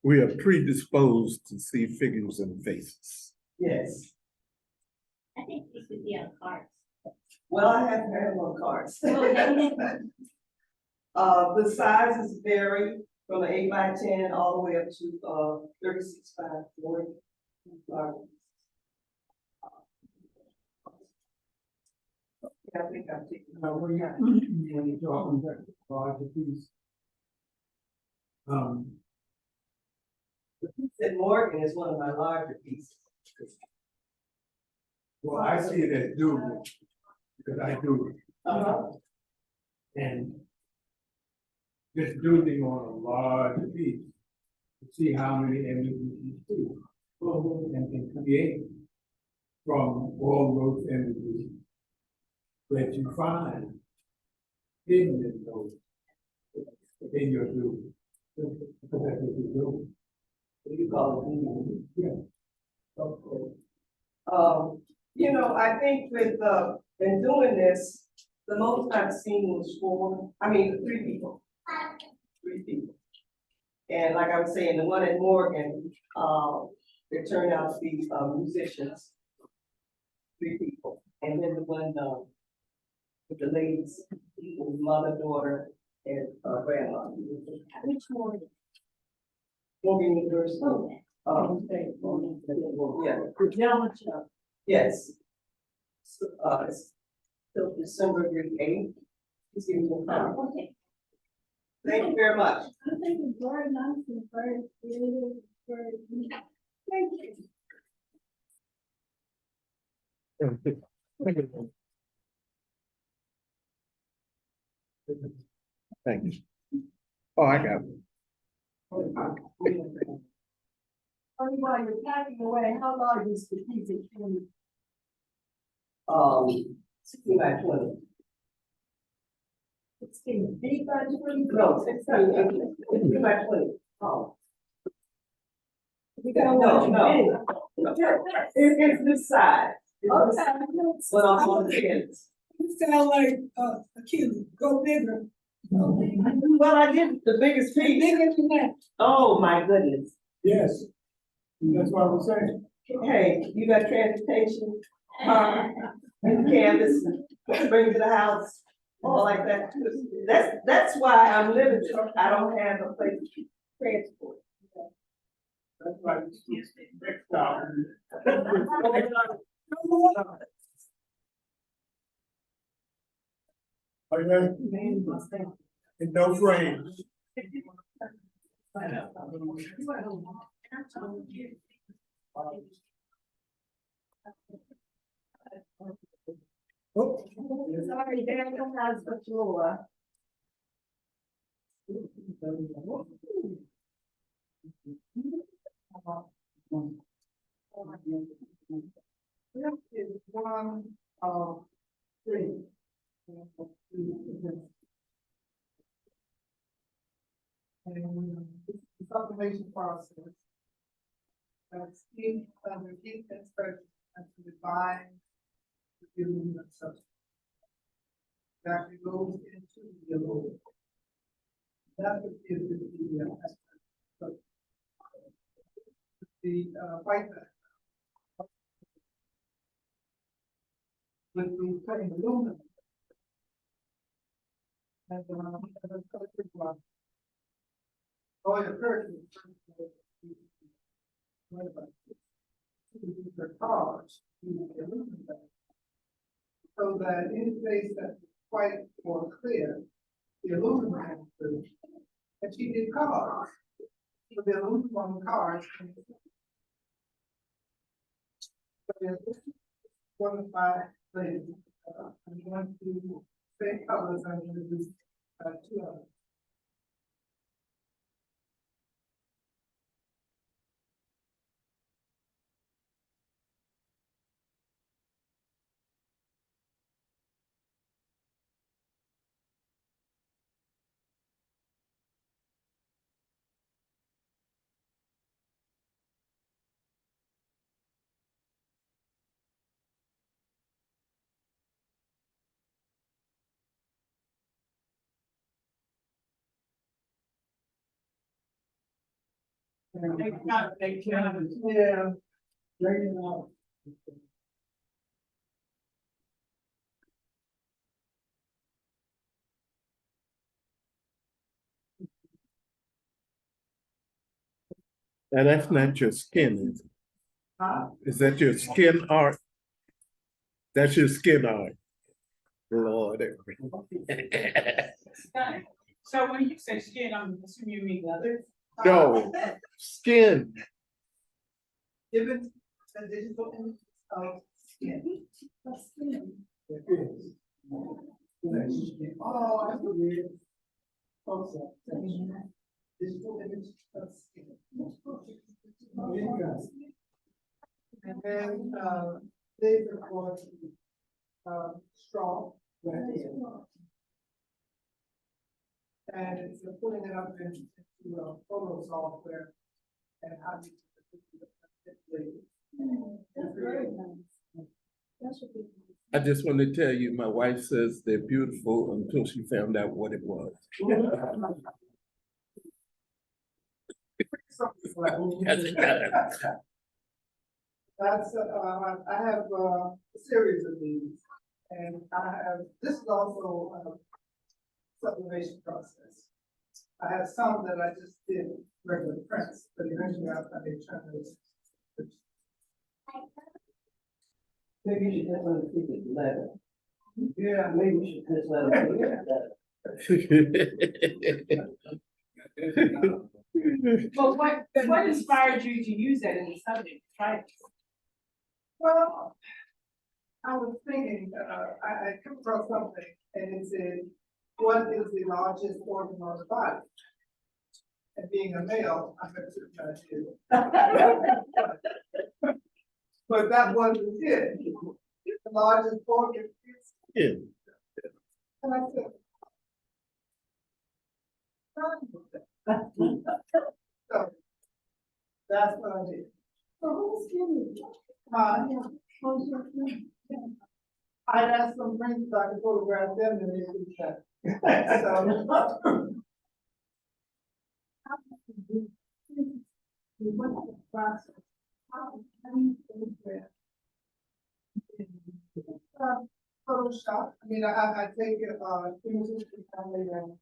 We are predisposed to see figures and faces. Yes. I think it should be on cards. Well, I have on cards. Okay. The sizes vary from an 8x10 all the way up to 36 by 40. I think I'm taking. When you're talking about larger piece. The piece at Morgan is one of my larger pieces. Well, I see it as doable, because I do it. And just doodling on a large piece, to see how many images you see. And create from all those images that you find hidden in those, in your doodle. Because that's what you do. You call it. Yeah. Okay. I think with, in doing this, the most I've seen was three people. Three people. And like I was saying, the one at Morgan, it turned out to be, musicians. 3 people. And then the one, with the ladies, mother, daughter, and, grandma. Which Morgan? Morgan University. Okay. Yeah. The gentleman. Yes. So, till December 8th. He's giving me a call. Okay. Thank you very much. I think it's very nice and very creative, very. Thank you. Thank you. Oh, I got it. While you're packing away, how large is the piece of candy? 16 by 20. 16 feet by 20? No, 16 by 20. Oh. No. It's this size. Okay. But on the kids. You sound like, Achilles, go bigger. Well, I did the biggest piece. Bigger than that. Oh, my goodness. Yes, that's what I was saying. Hey, you got transportation, canvas, bring to the house, all like that. That's why I'm limited. I don't have a place to transport. That's right. Next time. Okay, and no frames. Oh. Sorry, Daniel has the floor. Is 1 of 3. And this is the sublimation process. Steam, heat and pressure, and to divine the aluminum substance. It actually goes into the aluminum. That's what gives it the white bag. With the cutting aluminum. And the color block. Oh, the person. For cars, the aluminum bag. So that any place that's white or clear, the aluminum has to. And she did cars. So the aluminum on cars. So there's one of my ladies, I'm going to say colors, I'm going to do two of them. They can, yeah. Bring it out. Now, that's not your skin, is it? Is that your skin art? That's your skin art. Lord. So when you say skin, I'm assuming you mean leather? No, skin. Give it a digital image of skin. Oh, I forget. Also, digital image of skin. And then, these are for, straw. And it's putting it up into photo software and how you. That's very nice. I just want to tell you, my wife says they're beautiful until she found out what it was. That's, I have a series of these, and I have, this is also a sublimation process. I have some that I just did regular prints, but eventually I may try to. Maybe you should just let it keep it letter. Yeah, maybe you should just let it. Well, what inspired you to use that in the subject, right? Well, I was thinking, I came across something and it said, what is the largest organ on the body? And being a male, I'm going to but that wasn't it. The largest organ is Skin. and I said, so that's what I did. So who's skin? I'd ask some friends if I could photograph them and they could check. So. What's the process? How do you photograph? Photoshop. I mean, I take images from the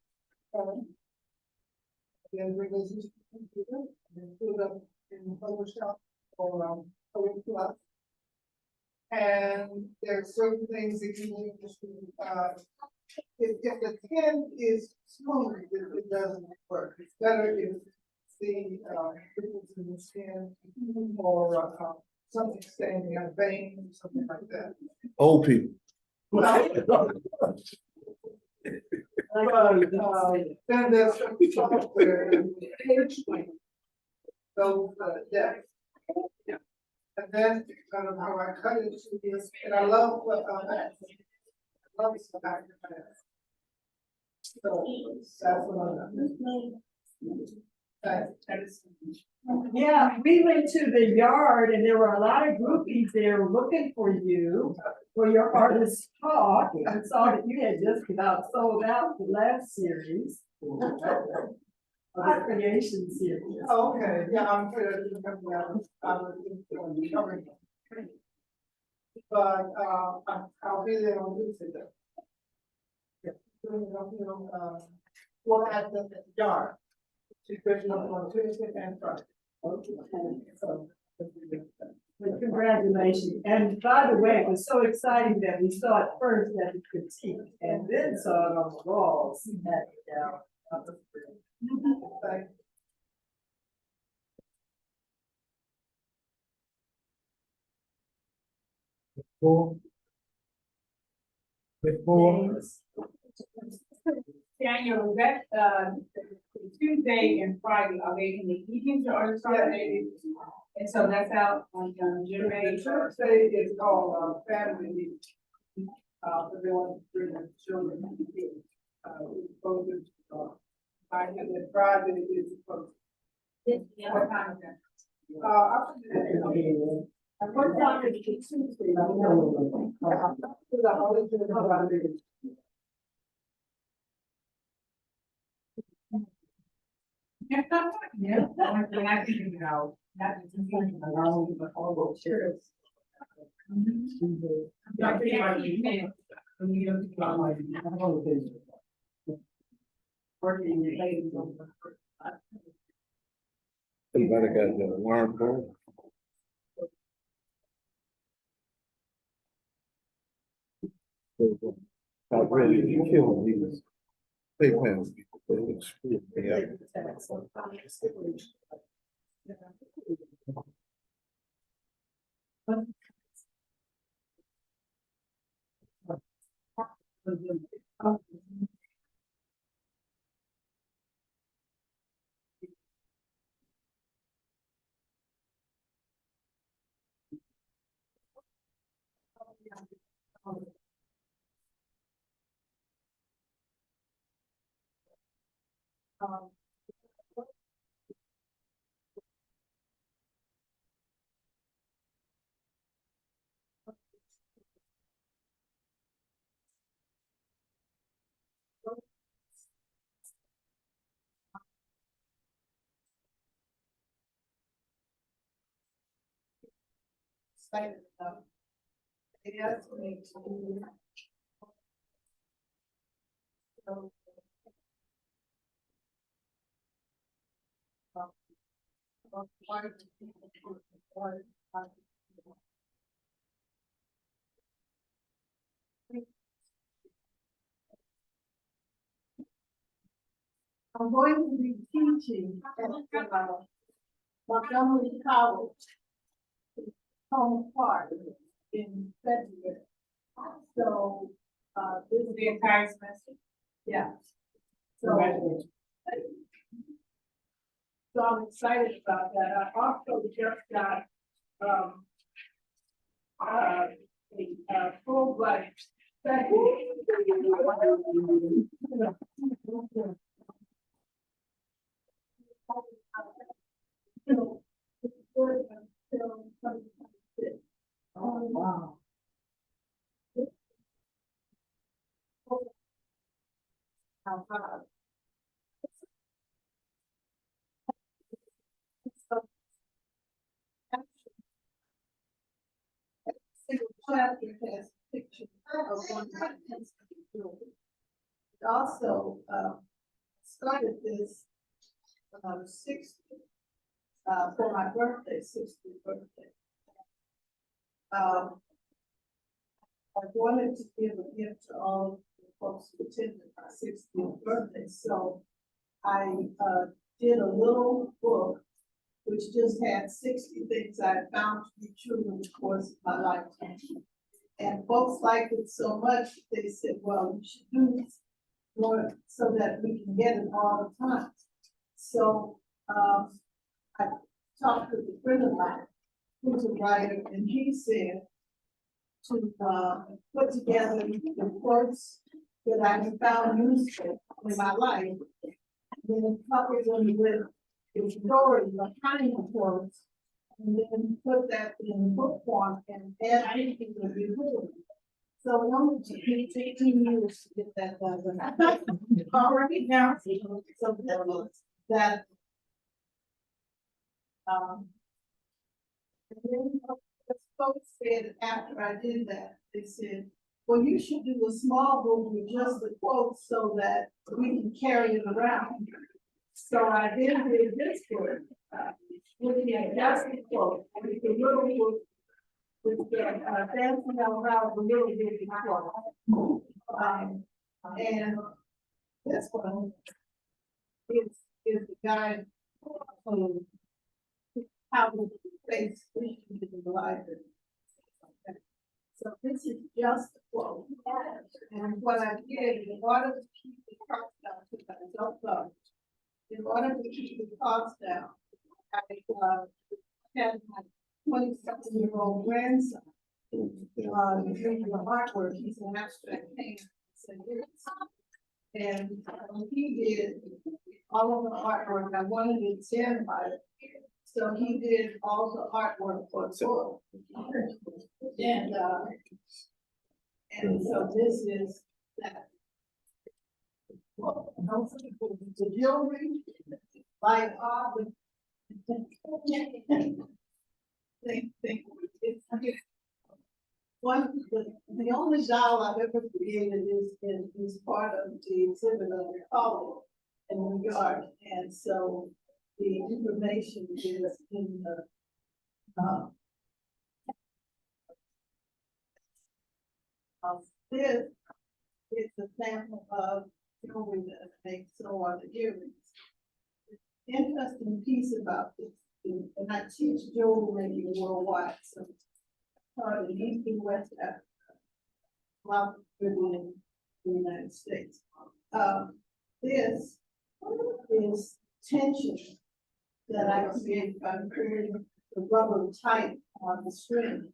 then bring those to the computer and then put it up in Photoshop or Photo Plus. And there are certain things that you need to if the skin is smooth, it doesn't work. It's better if the wrinkles in the skin or something standing on veins or something like that. Old people. Then there's some software and those depths. And then kind of how I cut it to this, and I love what I love the back of that. So that's what I'm doing. That is. Yeah, we went to the yard and there were a lot of groupies there looking for you, for your artist talk. I saw that you had just about sold out the last series. The creation series. Oh, okay, yeah, I'm good. But, I'll be there on Tuesday though. Yeah. Well, at the yard. She's pushing up on Tuesday and Friday. So. Well, congratulations. And by the way, it was so exciting that we saw it first at the critique and then saw it on the walls. That was great. Thank Before, Daniel, that, Tuesday and Friday, are they in the evenings or the Saturday? And so that's out on, June The eighth. Tuesday is called, family meeting. For the one, bring the children. Focus, and then Friday is supposed. What time is that? And what time is the Tuesday? Yeah, when I think, not just alone, but all those chairs. Somebody got the alarm board. I really killed these PayPal people. They would screw me up. Excited about it. It has to make some. So. I'm going to be teaching at Montgomery College, Home Park in February. So, this is The entire semester? yeah. So I'm excited about that. I also just got, a full blood. Oh, wow. How hard. Single chapter has a picture of one person. Also, started this, 60, for my birthday, 60th birthday. I wanted to give a gift to all the folks who attended my 60th birthday, so I, did a little book which just had 60 things I found to be true in the course of my lifetime. And folks liked it so much, they said, well, you should do this more so that we can get it all the time. So, I talked with a friend of mine who's a writer, and he said to, put together the quotes that I have found useful in my life, then couple them with the story behind the quotes, and then put that in book form and add anything that you do. So it only took me 18 years to get that done. Already now, so that. And then the folks said after I did that, they said, well, you should do a small book with just the quotes so that we can carry it around. So I then did this book, with the just the quote, with the little book, with the dancing out loud, the little bit quote. And this one is the guide on how to face issues in the library. So this is just a quote. And what I did, in order to keep the cost down, because I don't know, in order to keep the cost down, I had my 27-year-old grandson, doing the artwork. He's an abstract painter. And he did all of the artwork. I wanted it standby. So he did all the artwork for the book. And so this is that. Well, the jewelry, like all the the only doll I've ever created is part of the exhibit of the college in New York, and so the information is in the this is a sample of jewelry that I make, so are the earrings. The interesting piece about this is, and I teach jewelry making worldwide, so part in East and West Africa, while in the United States. This is tension that I create by creating the rubber type on the string.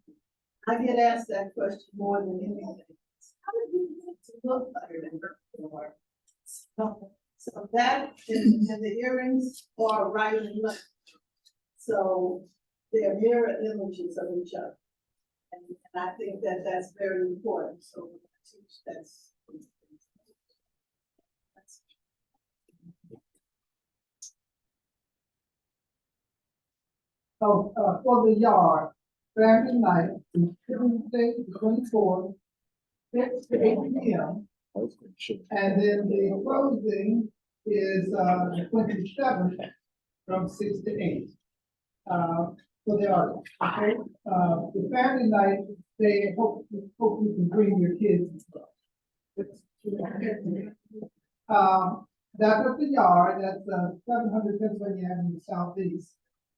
I get asked that question more than anything. How did you get to look like that? So that and the earrings are right and left. So they're mirror images of each other. And I think that that's very important. So that's for the yard, Saturday night, Tuesday, the 24th, 6 to 8 p.m. And then the closing is the 27th from 6 to 8. For the artists, okay? The family night, they hope you can bring your kids. That's at the yard, that's 700 Pennsylvania Avenue Southeast,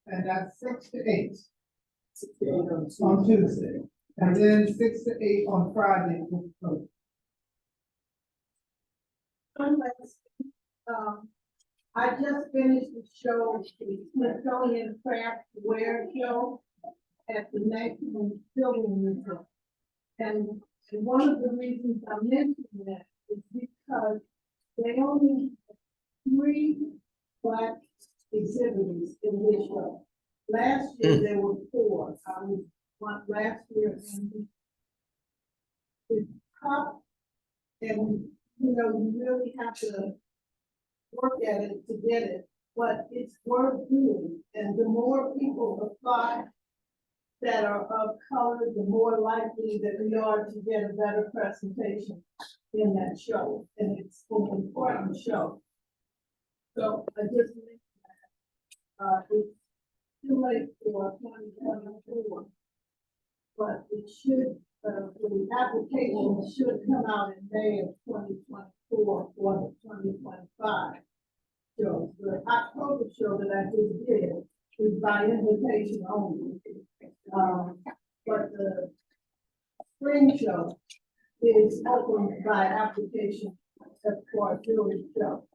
and that's 6 to 8 on Tuesday, and then 6 to 8 on Friday. I just finished the show, the Smithsonian Craft Wear Show at the National Building Museum. And one of the reasons I mentioned that is because they only have 3 Black exhibitors in this show. Last year there were 4. I was one last year, and it's tough, and you really have to work at it to get it, but it's worth doing. And the more people apply that are of color, the more likely that we are to get a better presentation in that show. And it's an important show. So I just mentioned that. It's too late for 2024, but it should, the application should come out in May of 2024 for the 2025 show. The October show that I just did is by invitation only. But the spring show is open by application for a jewelry show.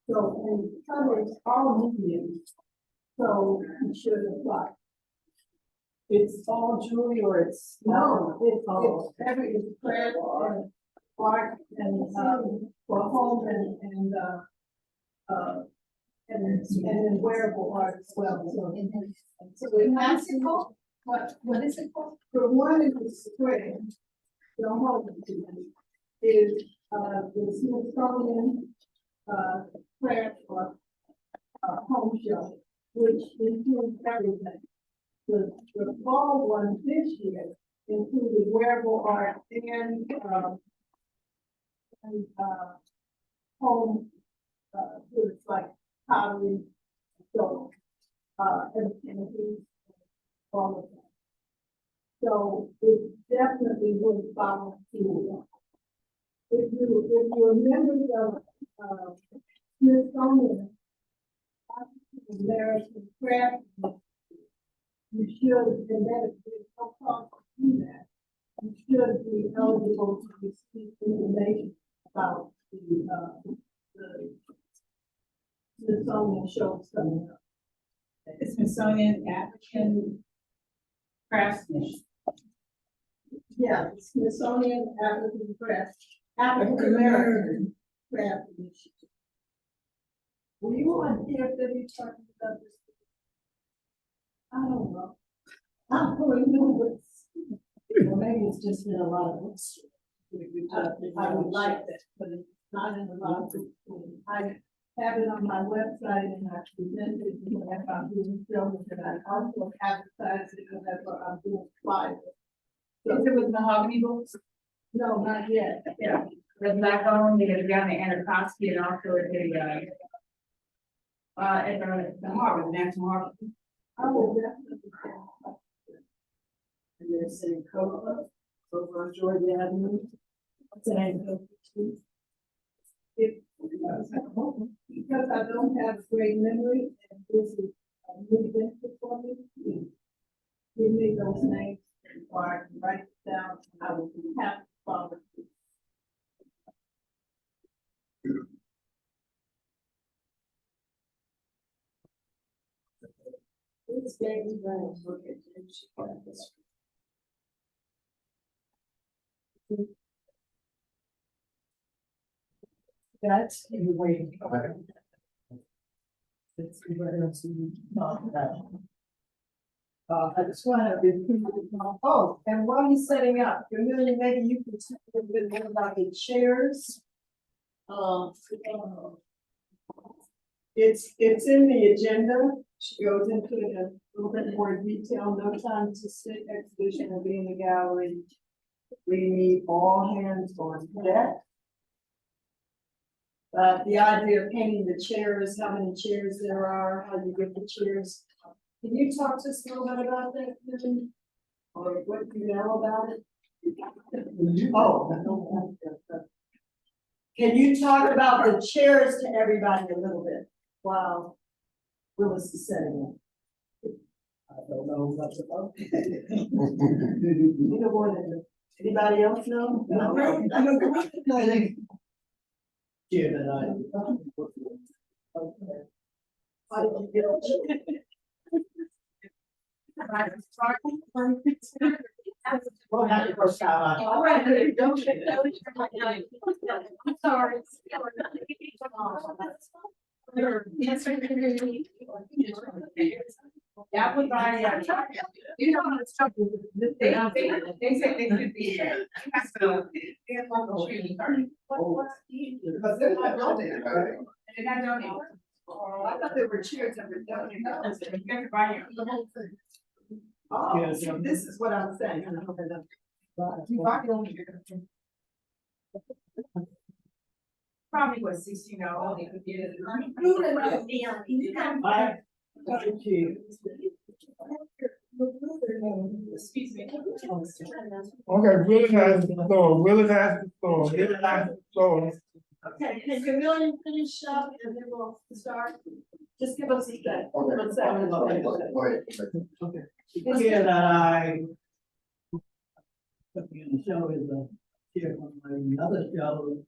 So it covers all mediums, so it should apply. It's all jewelry, or it's no, it's every craft and art and for home and and then wearable art as well, so. So it What's has it to, called? What is it called? the one in the square, the home is, the Smithsonian, craft or, home show, which includes everything. The fall one this year included wearable art and home, goods like pottery, so, and all of that. So it definitely would follow through. If you're members of, Smithsonian, American Craft, you should, and that is no cost to do that. You should be eligible to receive information about the Smithsonian shows coming up. The Smithsonian African Craftsmanship. Yeah, the Smithsonian African Craft, African American Craft Initiative. Were you on PFW talking about this? I don't know. I don't remember. Well, maybe it's just in a lot of books. I would like that, but it's not in a lot of books. I have it on my website and I present it whenever I'm doing films, and I also advertise it whenever I'm doing flyers. Is it with mahogany books? No, not yet. Yeah. The Black Bone, they got a guy in Anacostia and also at the Harvard, National Harvard. I will definitely. And they're saying Coca over on Georgia Avenue. What's the name of it? Because I don't have great memory and this is a new venture for me. Give me those names or I can write it down. I will be happy to follow. It's James Brown. Look at James Brown. That's in the way. Let's see what else we talk about. I just want to repeat. Oh, and while he's setting up, Amelia, maybe you can talk a little bit more about the chairs. It's in the agenda. She goes into it a little bit more detail. No time to sit. Exhibition will be in the gallery. We need all hands on deck. The idea of painting the chairs, how many chairs there are, how you get the chairs. Can you talk to us a little bit about that, Vivian? Or what you know about it? Oh. Can you talk about the chairs to everybody a little bit while Willis is setting up? I don't know much about it. You know more than anybody else know? No. Yeah, that Okay. How did you get it? Well, how did it work out? All right, don't you know? I'm sorry. That was my, you know, how it's trouble with this thing, they said they should be there. So, they're on the street. Because they're not donated, right? And I don't know. Oh, I thought there were chairs that were donated. Everybody. Oh, so this is what I'm saying. Probably was 16 years old, they could get it. Excuse me. Okay, Willis has the floor, Willis has the floor, Willis has the floor. Okay, can you really finish up and then we'll start? Just give us a second. One second. Okay. Here that I put me on the show is a chair from another show,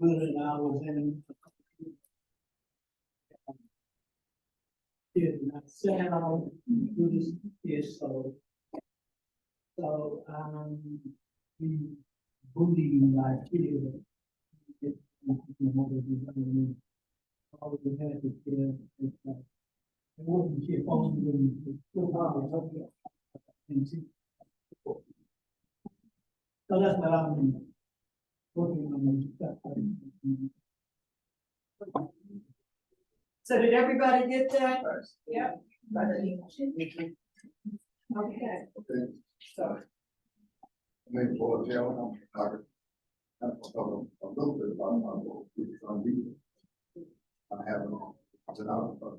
good and I was in. Here, and I sat on, do this, here, so. So, we bullying my kid. All we had to do So that's what I'm working on. So did everybody get that? Yep. Okay. Okay. So, Maybe for a jail, a little bit about my work with Sunday. I haven't, it's an out of,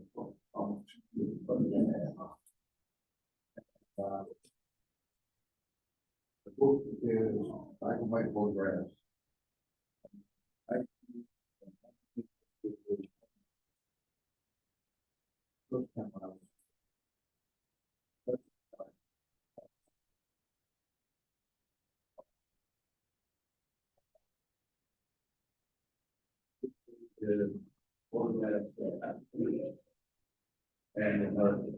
the book is black and white photographs. First time I was- The photographs that I created. And another.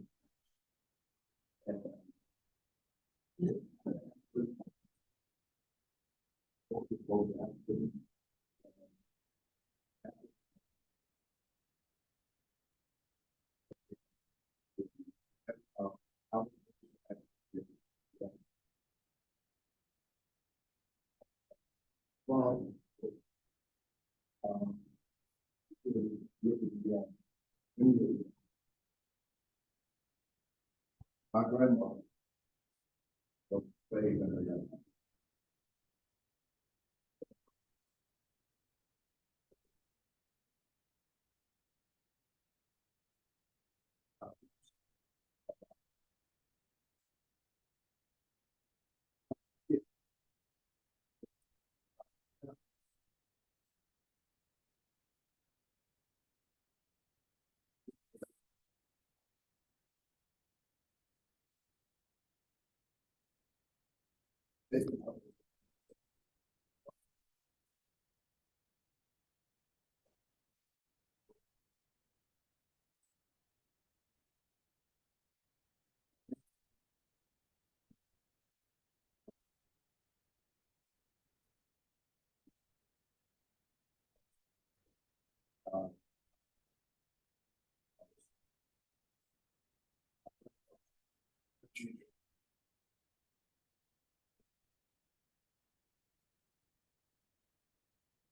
Well, my grandmother. Was very, very young.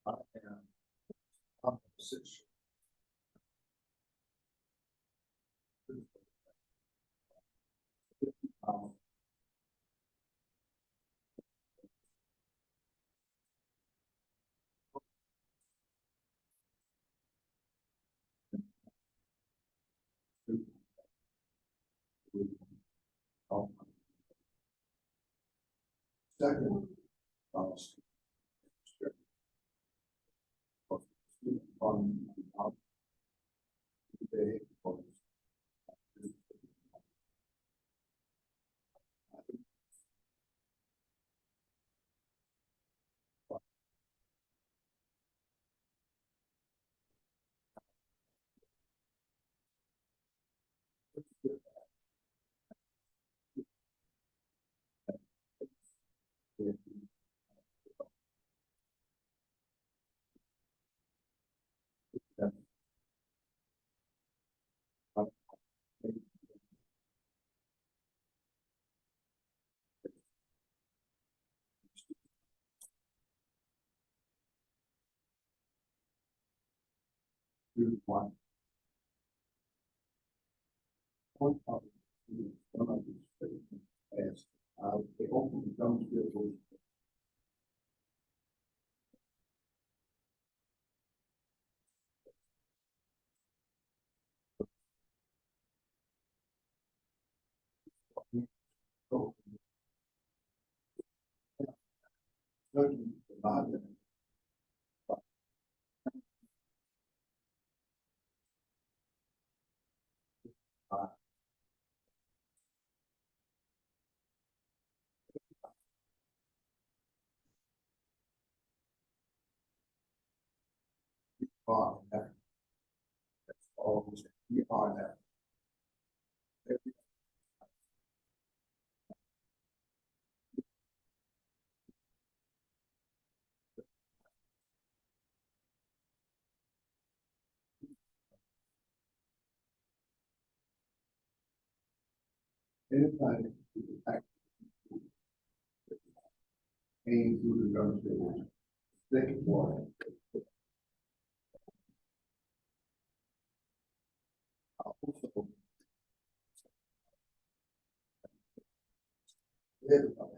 I am opposition. Um, Second, policy. On the one. One of the statements as they open comes to so certain about it. Are that. That's always we are that. Anytime you act. Came through the gun station. Second one. Also. Everybody.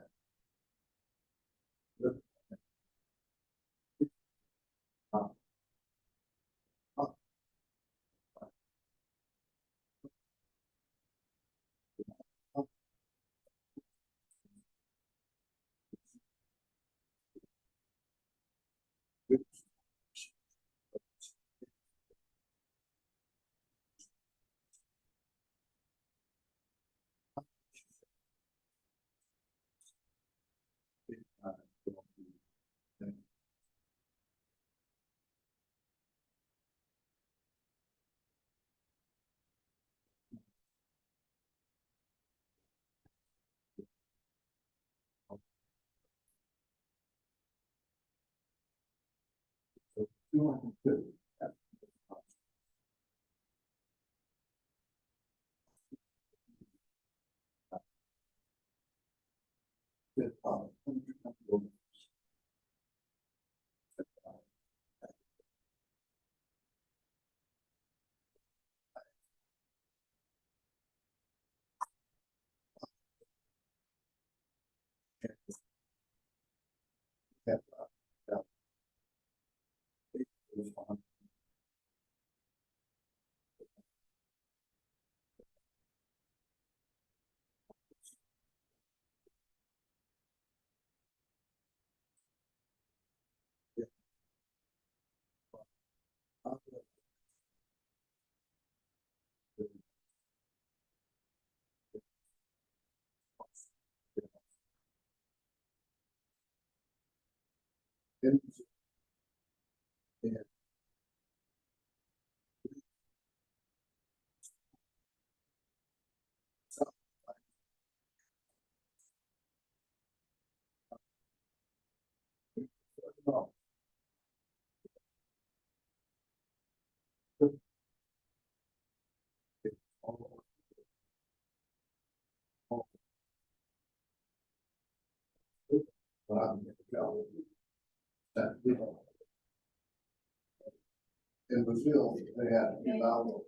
In Brazil, they had allowed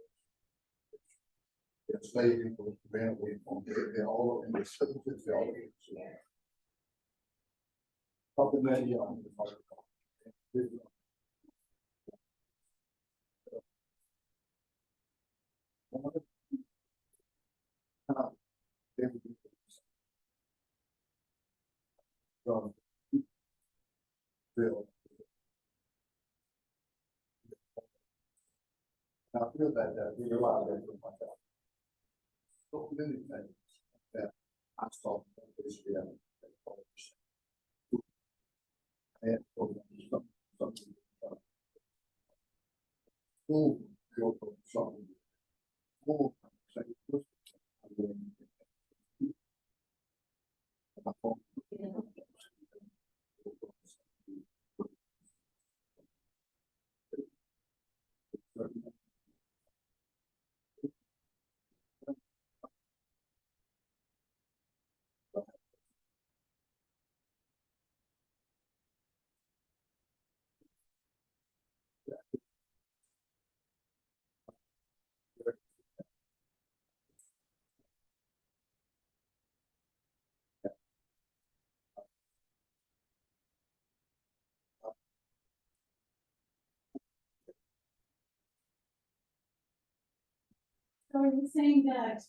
enslaved people to ran away from they all in the 70s, they all up in that young. Bill. I feel that we realize that for myself. So many things that I saw in this reality. And something. Full, something. Full, So are you saying that,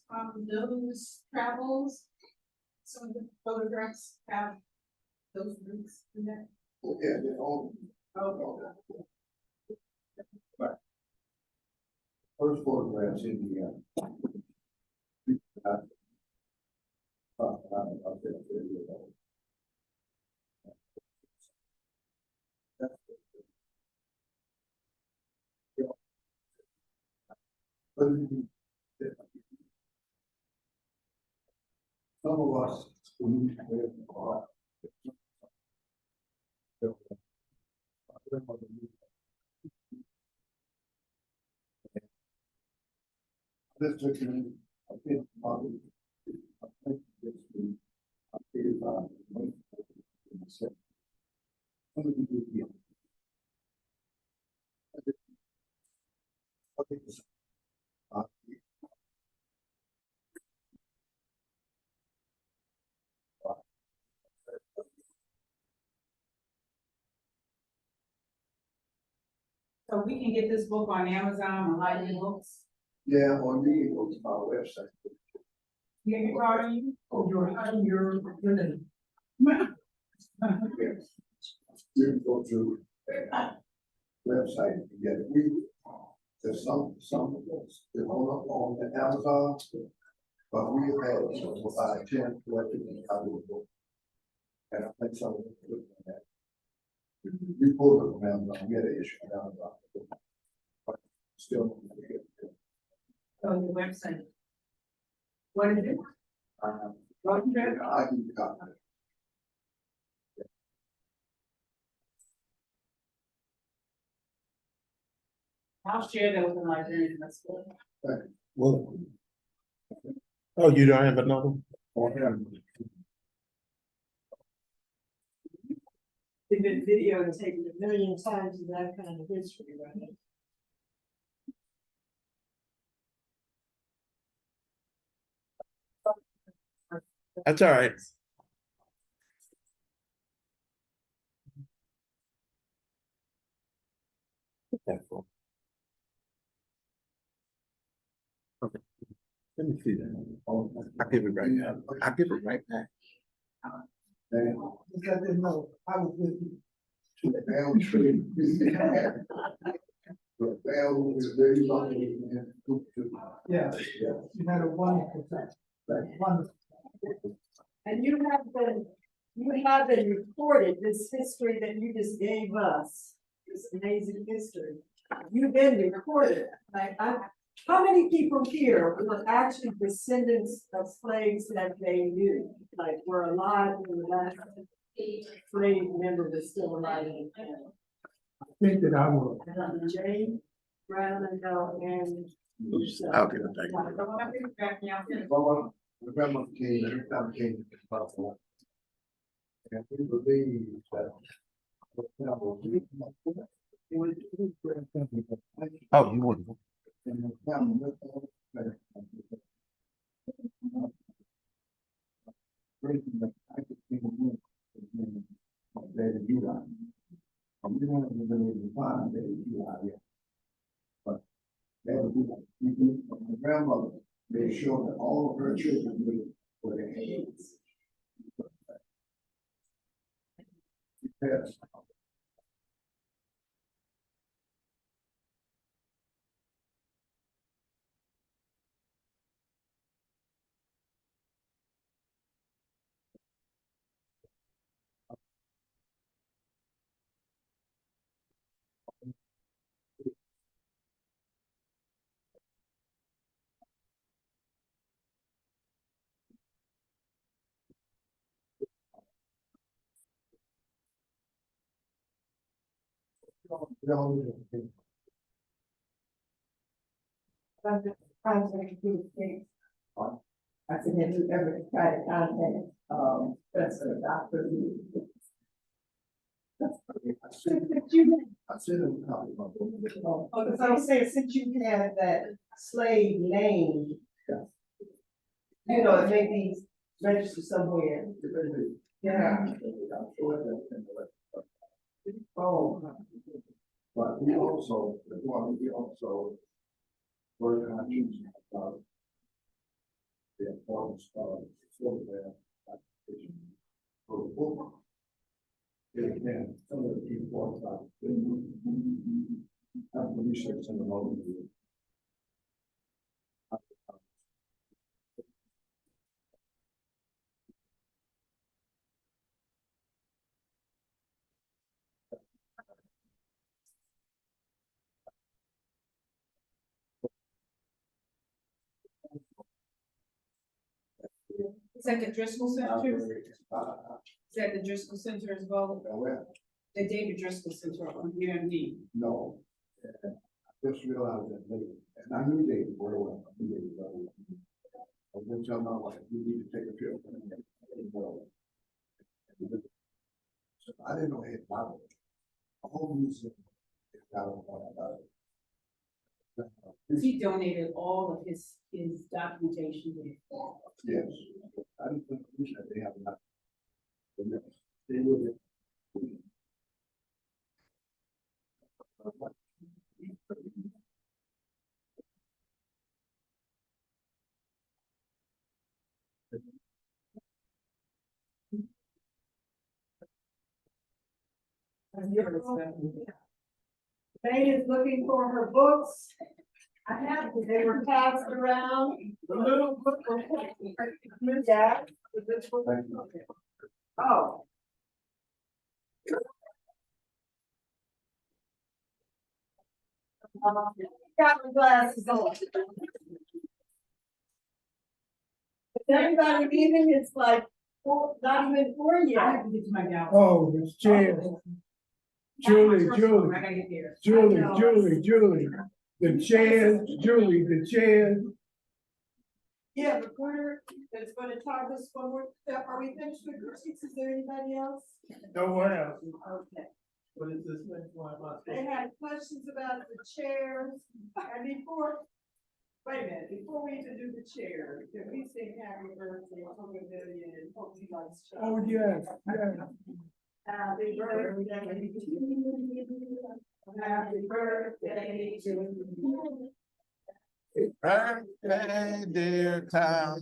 those travels, some of the photographs have those routes in there? Yeah, they all. Okay. First photographs in the. Some of us. This took me, I think, I think it's the, is, some of you do, okay. Uh, So we can get this book on Amazon or Lightning Books. Yeah, or you can go to our website. Yeah, you are, you? Oh, your name. Yes. You can go to website and get it. There's some of those, they're on the Amazon, but we have had about 10 collected out of the book. And I think some of them are looking at that. We pulled it from Amazon, we had an issue on Amazon. But still. On your website. What is it? Roger? I can copy it. I'll share that with the librarian, that's good. Well. Oh, you don't have another? They've been videotaped a million times of that kind of history, right? That's all right. Careful. Okay. Let me see that. I'll give it right back. I'll give it right back. Just let them know, I was with you. Down tree. But down is very long. Yeah, Yeah. you had a wonderful time, wonderful. And you have been recorded, this history that you just gave us, this amazing history. You've been recorded, how many people here were actually descendants of slaves that they knew, like were alive when the last slave member was still alive in the family? I think that I will. Jane, Brown, and I'll give it back. Remember King, every time King is possible. And we believe that. Oh, you want. We don't have been able to find that you are yet. But that would be, my grandmother made sure that all of her children knew where their hands. Yes. I said, have you ever tried to contact, that's a doctor? I said it. Oh, because I was saying, since you had that slave name, you know, it may be registered somewhere. Yeah. Oh. But we also work on using about the importance of photograph application for the book. Again, some of the people about have the research in the moment. Is that the Driscoll Center? Is that the Driscoll Center as well? The David Driscoll Center on UMD? No. I just realized that later, and I knew David very well. I knew David very well. I went to tell my wife, we need to take a trip. So I didn't know he had Bible. A whole museum. About it. He donated all of his documentation. Yes. I didn't think they have enough. They would. May is looking for her books. I have, they were passed around. The little book. Yeah. This book. Oh. Got my glasses on. Is everybody leaving? It's like four, not even 4 I yet. have to get to my gallery. Oh, it's Jan. Julie, I Julie, gotta get there. Julie. The chairs, Julie, the chairs. Yeah, recorder that's gonna talk us one more step. Are we finished with receipts? Is there anybody else? No one else. Okay. What is this next one about? They had questions about the chairs, and wait a minute, before we even do the chair, can we sing happy birthday to Amelia and hope he likes Chuck? Oh, yes, yes. Happy birthday to you. Happy birthday to you. Birthday, dear town.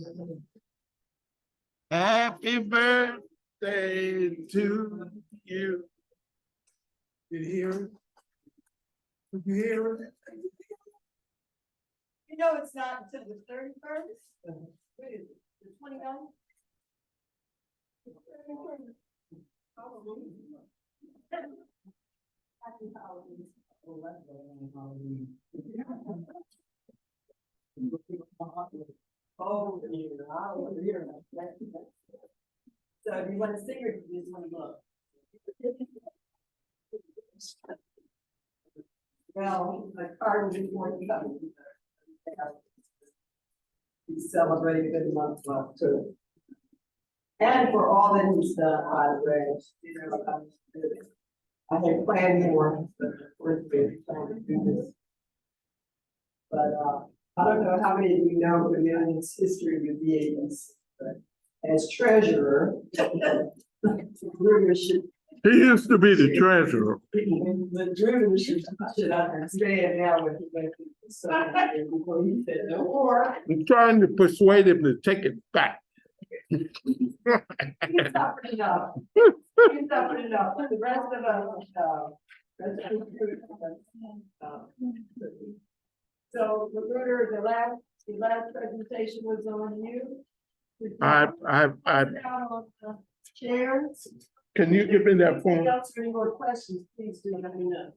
Happy birthday to you. Did you hear it? Did you hear it? You know, it's not until the 31st. What is it, the 29th? Happy Halloween. Oh, yeah. So do you want to sing or do you just want to look? Well, the card is more coming. We celebrate good month love too. And for all that he's done, by the way, you know, I had planned more, but we're trying to do this. But, I don't know how many of you know the million's history with BADC, but as treasurer, He used to be the treasurer. the dreamer should understand now what he went through. So, before he said no more. I'm trying to persuade him to take it back. He's suffered enough. He's suffered enough. The rest of us, so, Magruder, the last presentation was on you. I, Down on the chairs. can you give me that Anything form? else or any more questions, please do let me know.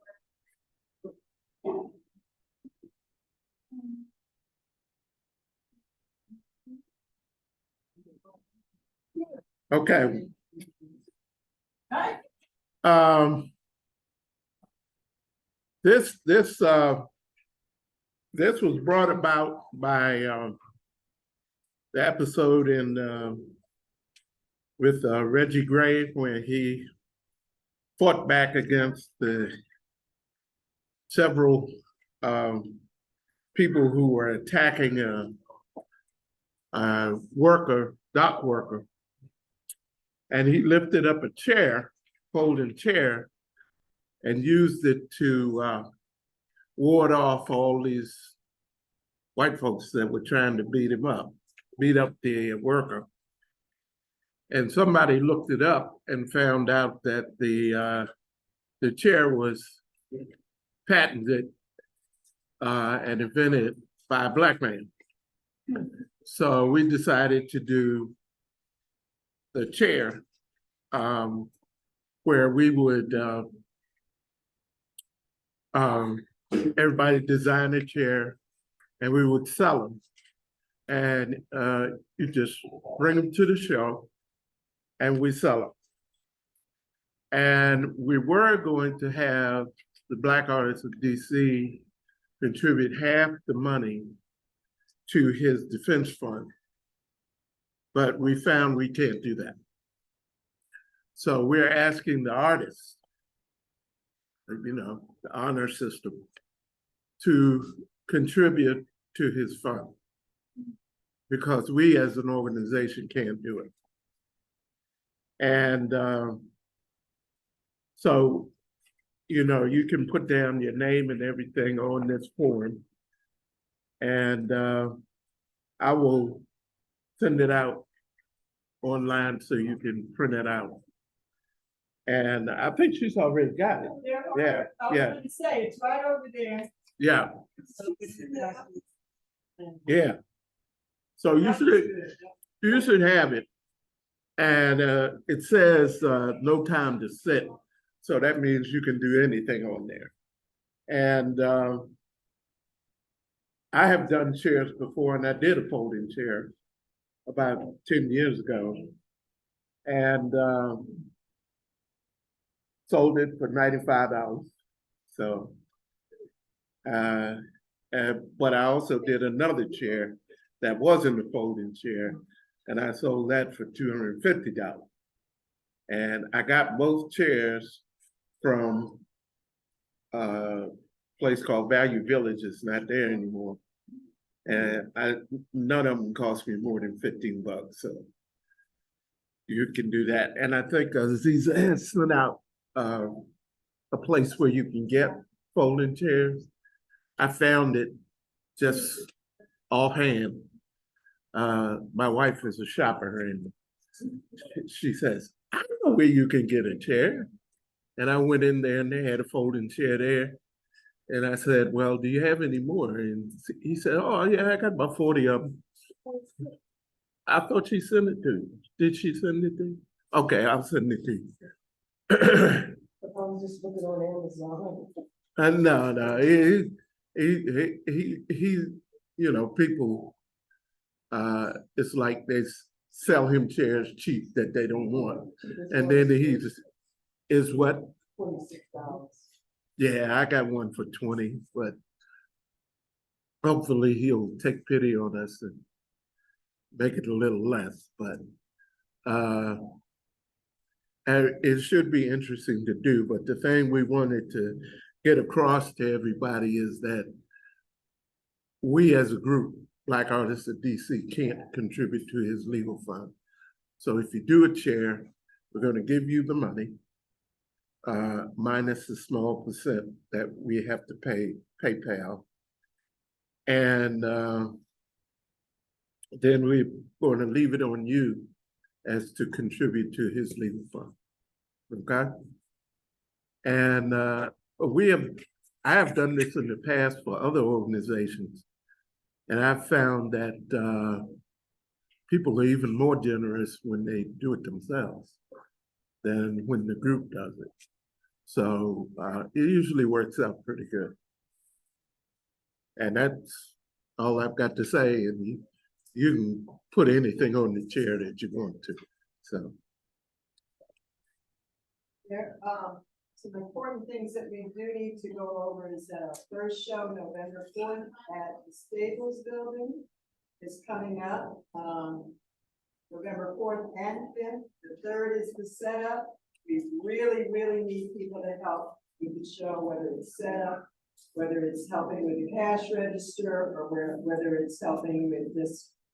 Okay. Hi. This was brought about by, the episode with Reggie Gray, where he fought back against the several, people who were attacking a worker, dock worker. And he lifted up a chair, folding chair, and used it to ward off all these white folks that were trying to beat up the worker. And somebody looked it up and found out that the chair was patented and invented by a Black man. So we decided to do the chair where we would everybody design a chair and we would sell them. And you just bring them to the show and we sell them. And we were going to have the Black Artists of DC contribute half the money to his defense fund. But we found we can't do that. So we're asking the artists, you know, the honor system, to contribute to his fund. Because we as an organization can't do it. And so, you know, you can put down your name and everything on this form. And I will send it out online so you can print it out. And I think she's already got it. Yeah, yeah. I was gonna say, it's right over there. Yeah, yeah. So you should have it. And it says no time to sit. So that means you can do anything on there. And I have done chairs before, and I did a folding chair about 10 years ago. And sold it for $95. So, but I also did another chair that wasn't a folding chair, and I sold that for $250. And I got both chairs from a place called Value Village. It's not there anymore. And none of them cost me more than $15. So you can do that. And I think Aziza has sent out a place where you can get folding chairs. I found it just offhand. My wife is a shopper, and she says, I don't know where you can get a chair. And I went in there and they had a folding chair there. And I said, well, do you have any more? And he said, oh yeah, I got about 40 of them. I thought she sent it to you. Did she send it to you? Okay, I'll send it to you. I was just looking on Amazon. No, he, you know, people, it's like they sell him chairs cheap that they don't want. And then he just, is what? $26. Yeah, I got one for 20, but hopefully he'll take pity on us and make it a little less, but and it should be interesting to do. But the thing we wanted to get across to everybody is that we as a group, Black Artists of DC, can't contribute to his legal fund. So if you do a chair, we're going to give you the money, minus the small percent that we have to pay PayPal. And then we're going to leave it on you as to contribute to his legal fund. Okay? And I have done this in the past for other organizations, and I've found that people are even more generous when they do it themselves than when the group does it. So it usually works out pretty good. And that's all I've got to say. And you can put anything on the chair that you want to. So There, some important things that we do need to go over is that our first show, November 4th at the Stables Building, is coming up. November 4th and 5th. The 3rd is the setup. We really, really need people to help with the show, whether it's setup, whether it's helping with the cash register, or whether it's helping with this